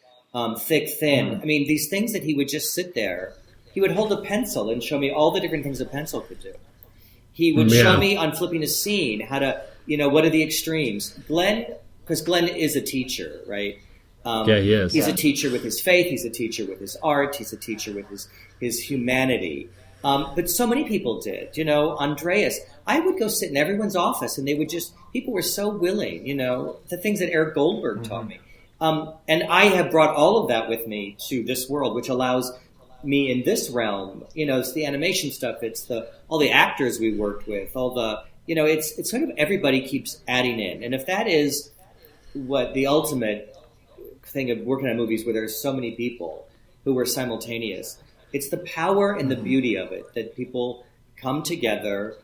thick, thin. I mean, these things that he would just sit there. He would hold a pencil and show me all the different things a pencil could do. He would show me on flipping a scene how to, what are the extremes. Because Glenn is a teacher, right? He is. He's a teacher with his faith. He's a teacher with his art. He's a teacher with his humanity. But so many people did. Andreas, I would go sit in everyone's office, and people were so willing, the things that Eric Goldberg taught me. And I have brought all of that with me to this world, which allows me in this realm, it's the animation stuff, it's all the actors we worked with, all the, it's sort of everybody keeps adding in. And if that is what the ultimate thing of working on movies where there's so many people who were simultaneous, it's the power and the beauty of it, that people come together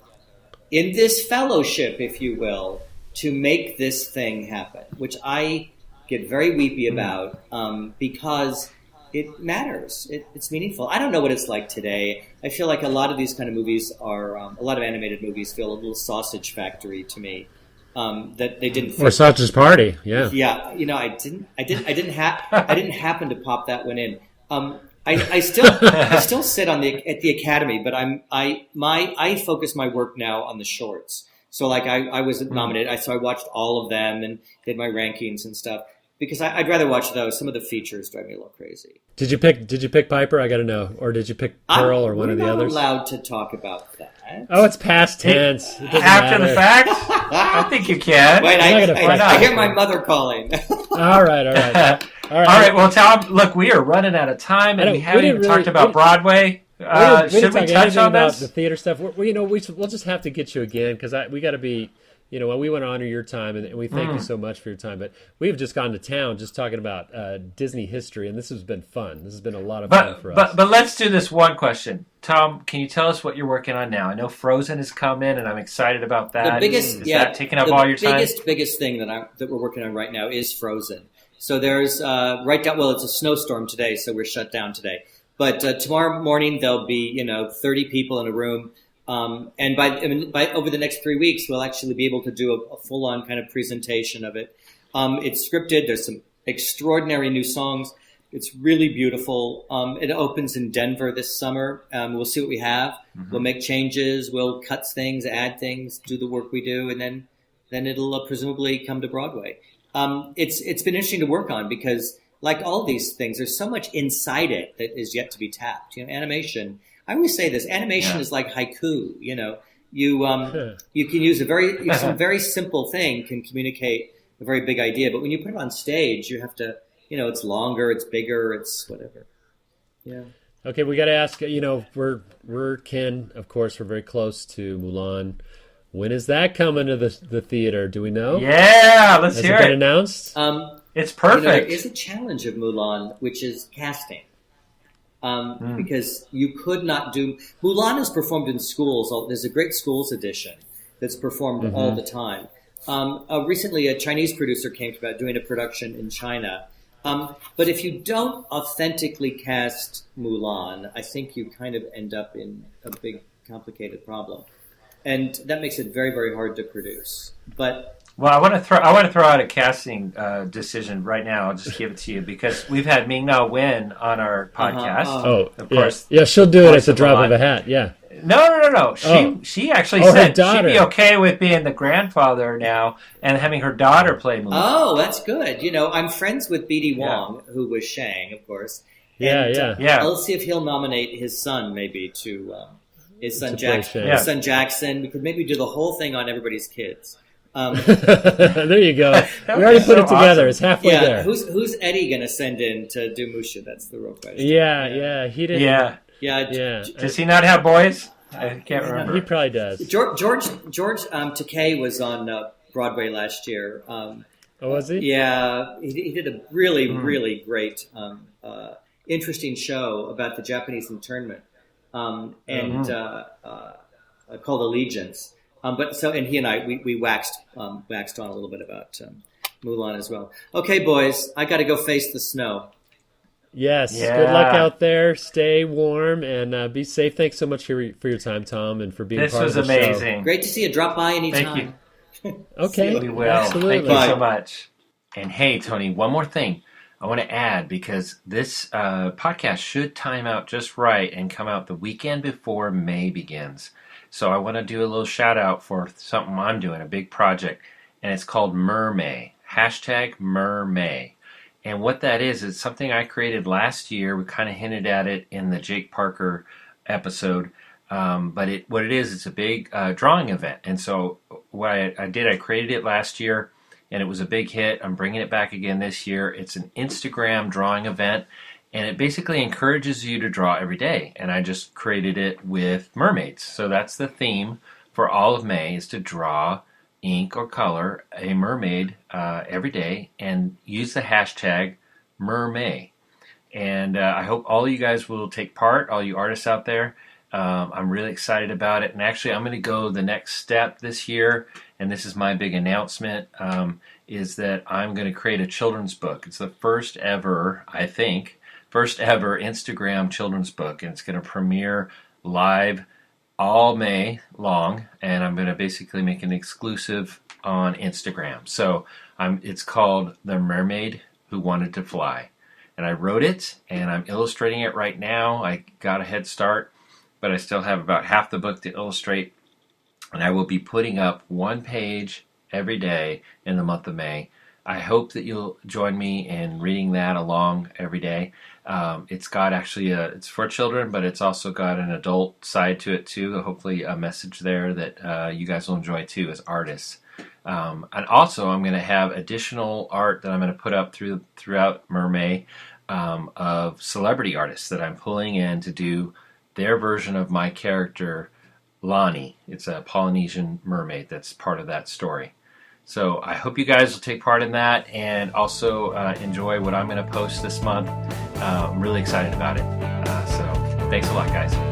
in this fellowship, if you will, to make this thing happen, which I get very weepy about, because it matters. It's meaningful. I don't know what it's like today. I feel like a lot of these kind of movies are a lot of animated movies feel a little sausage factory to me. That they didn't. Or Sausage Party, yeah. Yeah, I didn't happen to pop that one in. I still sit at the Academy, but I focus my work now on the shorts. So like I was nominated, so I watched all of them and did my rankings and stuff because I'd rather watch those. Some of the features drive me a little crazy. Did you pick Piper? I got to know, or did you pick Pearl or one of the others? I'm not allowed to talk about that. Oh, it's past tense. After the fact, I think you can. Wait, I hear my mother calling. All right. All right. Well, Tom, look, we are running out of time, and we haven't even talked about Broadway. Should we touch on about this? the theater stuff? We'll just have to get you again because we got to be. We want to honor your time, and we thank you so much for your time. But we've just gone to town just talking about Disney history, and this has been fun. This has been a lot of fun for us. But let's do this one question. Tom, can you tell us what you're working on now? I know Frozen has come in, and I'm excited about that. Is that taking up all your time? The biggest thing that we're working on right now is Frozen. So there's it's a snowstorm today, so we're shut down today. But tomorrow morning there'll be 30 people in a room. And by over the next 3 weeks, we'll actually be able to do a full-on kind of presentation of it. It's scripted. There's some extraordinary new songs. It's really beautiful. It opens in Denver this summer. We'll see what we have. Mm-hmm. We'll make changes. We'll cut things, add things, do the work we do, and then it'll presumably come to Broadway. It's been interesting to work on because, like all these things, there's so much inside it that is yet to be tapped. Animation. I always say this: animation is like haiku. You can use some very simple thing can communicate a very big idea, but when you put it on stage, you have to, it's longer, it's bigger, it's whatever. Yeah. Okay, we got to ask. We're Ken, of course. We're very close to Mulan. When is that coming to the theater? Do we know? Yeah, let's hear it. Has it been announced? It's perfect. There is a challenge of Mulan, which is casting. Because you could not do... Mulan is performed in schools. There's a great schools edition that's performed all the time. Recently, a Chinese producer came about doing a production in China. But if you don't authentically cast Mulan, I think you kind of end up in a big, complicated problem. And that makes it very, very hard to produce. But... Well, I want to throw out a casting decision right now. I'll just give it to you because we've had Ming-Na Wen on our podcast. Of course. Yeah, she'll do it at the drop of a hat. Yeah. No. She actually said she'd be okay with being the grandfather now and having her daughter play Mulan. Oh, that's good. I'm friends with B.D. Wong, who was Shang, of course. And, yeah. Let's see if he'll nominate his son maybe to his son Jackson. We could maybe do the whole thing on everybody's kids. There you go. We already put it together. Awesome. It's halfway there. Who's Eddie going to send in to do Musha? That's the real question. Yeah. He didn't. Yeah. Does he not have boys? I can't remember. He probably does. George Takei was on Broadway last year. Was he? Yeah, he did a really, really great, interesting show about the Japanese internment, called Allegiance. And he and I, we waxed on a little bit about Mulan as well. Okay, boys, I got to go face the snow. Yes. Yeah. Good luck out there. Stay warm and be safe. Thanks so much for your time, Tom, and for being part of the show. This was amazing. Great to see you. Drop by anytime. Thank you. Okay. We will. Absolutely. Thank you so much. And hey, Tony, one more thing I want to add because this podcast should time out just right and come out the weekend before May begins. So I want to do a little shout out for something I'm doing, a big project, and it's called Mermay, #Mermay. And what that is something I created last year. We kind of hinted at it in the Jake Parker episode. But it's a big drawing event. And so what I did, I created it last year, and it was a big hit. I'm bringing it back again this year. It's an Instagram drawing event. And it basically encourages you to draw every day. And I just created it with mermaids. So that's the theme for all of May, is to draw, ink, or color a mermaid every day and use the hashtag #Mermay. And I hope all you guys will take part, all you artists out there. I'm really excited about it. And actually, I'm going to go the next step this year. And this is my big announcement, is that I'm going to create a children's book. It's the first ever, I think, first ever Instagram children's book, and it's going to premiere live all May long, and I'm going to basically make an exclusive on Instagram. So it's called The Mermaid Who Wanted to Fly. And I wrote it, and I'm illustrating it right now. I got a head start, but I still have about half the book to illustrate. And I will be putting up one page every day in the month of May. I hope that you'll join me in reading that along every day. It's got actually it's for children, but it's also got an adult side to it too. Hopefully a message there that you guys will enjoy too as artists. And also I'm going to have additional art that I'm going to put up throughout Mermaid of celebrity artists that I'm pulling in to do their version of my character, Lonnie. It's a Polynesian mermaid that's part of that story. So I hope you guys will take part in that and also enjoy what I'm going to post this month. I'm really excited about it. So thanks a lot, guys.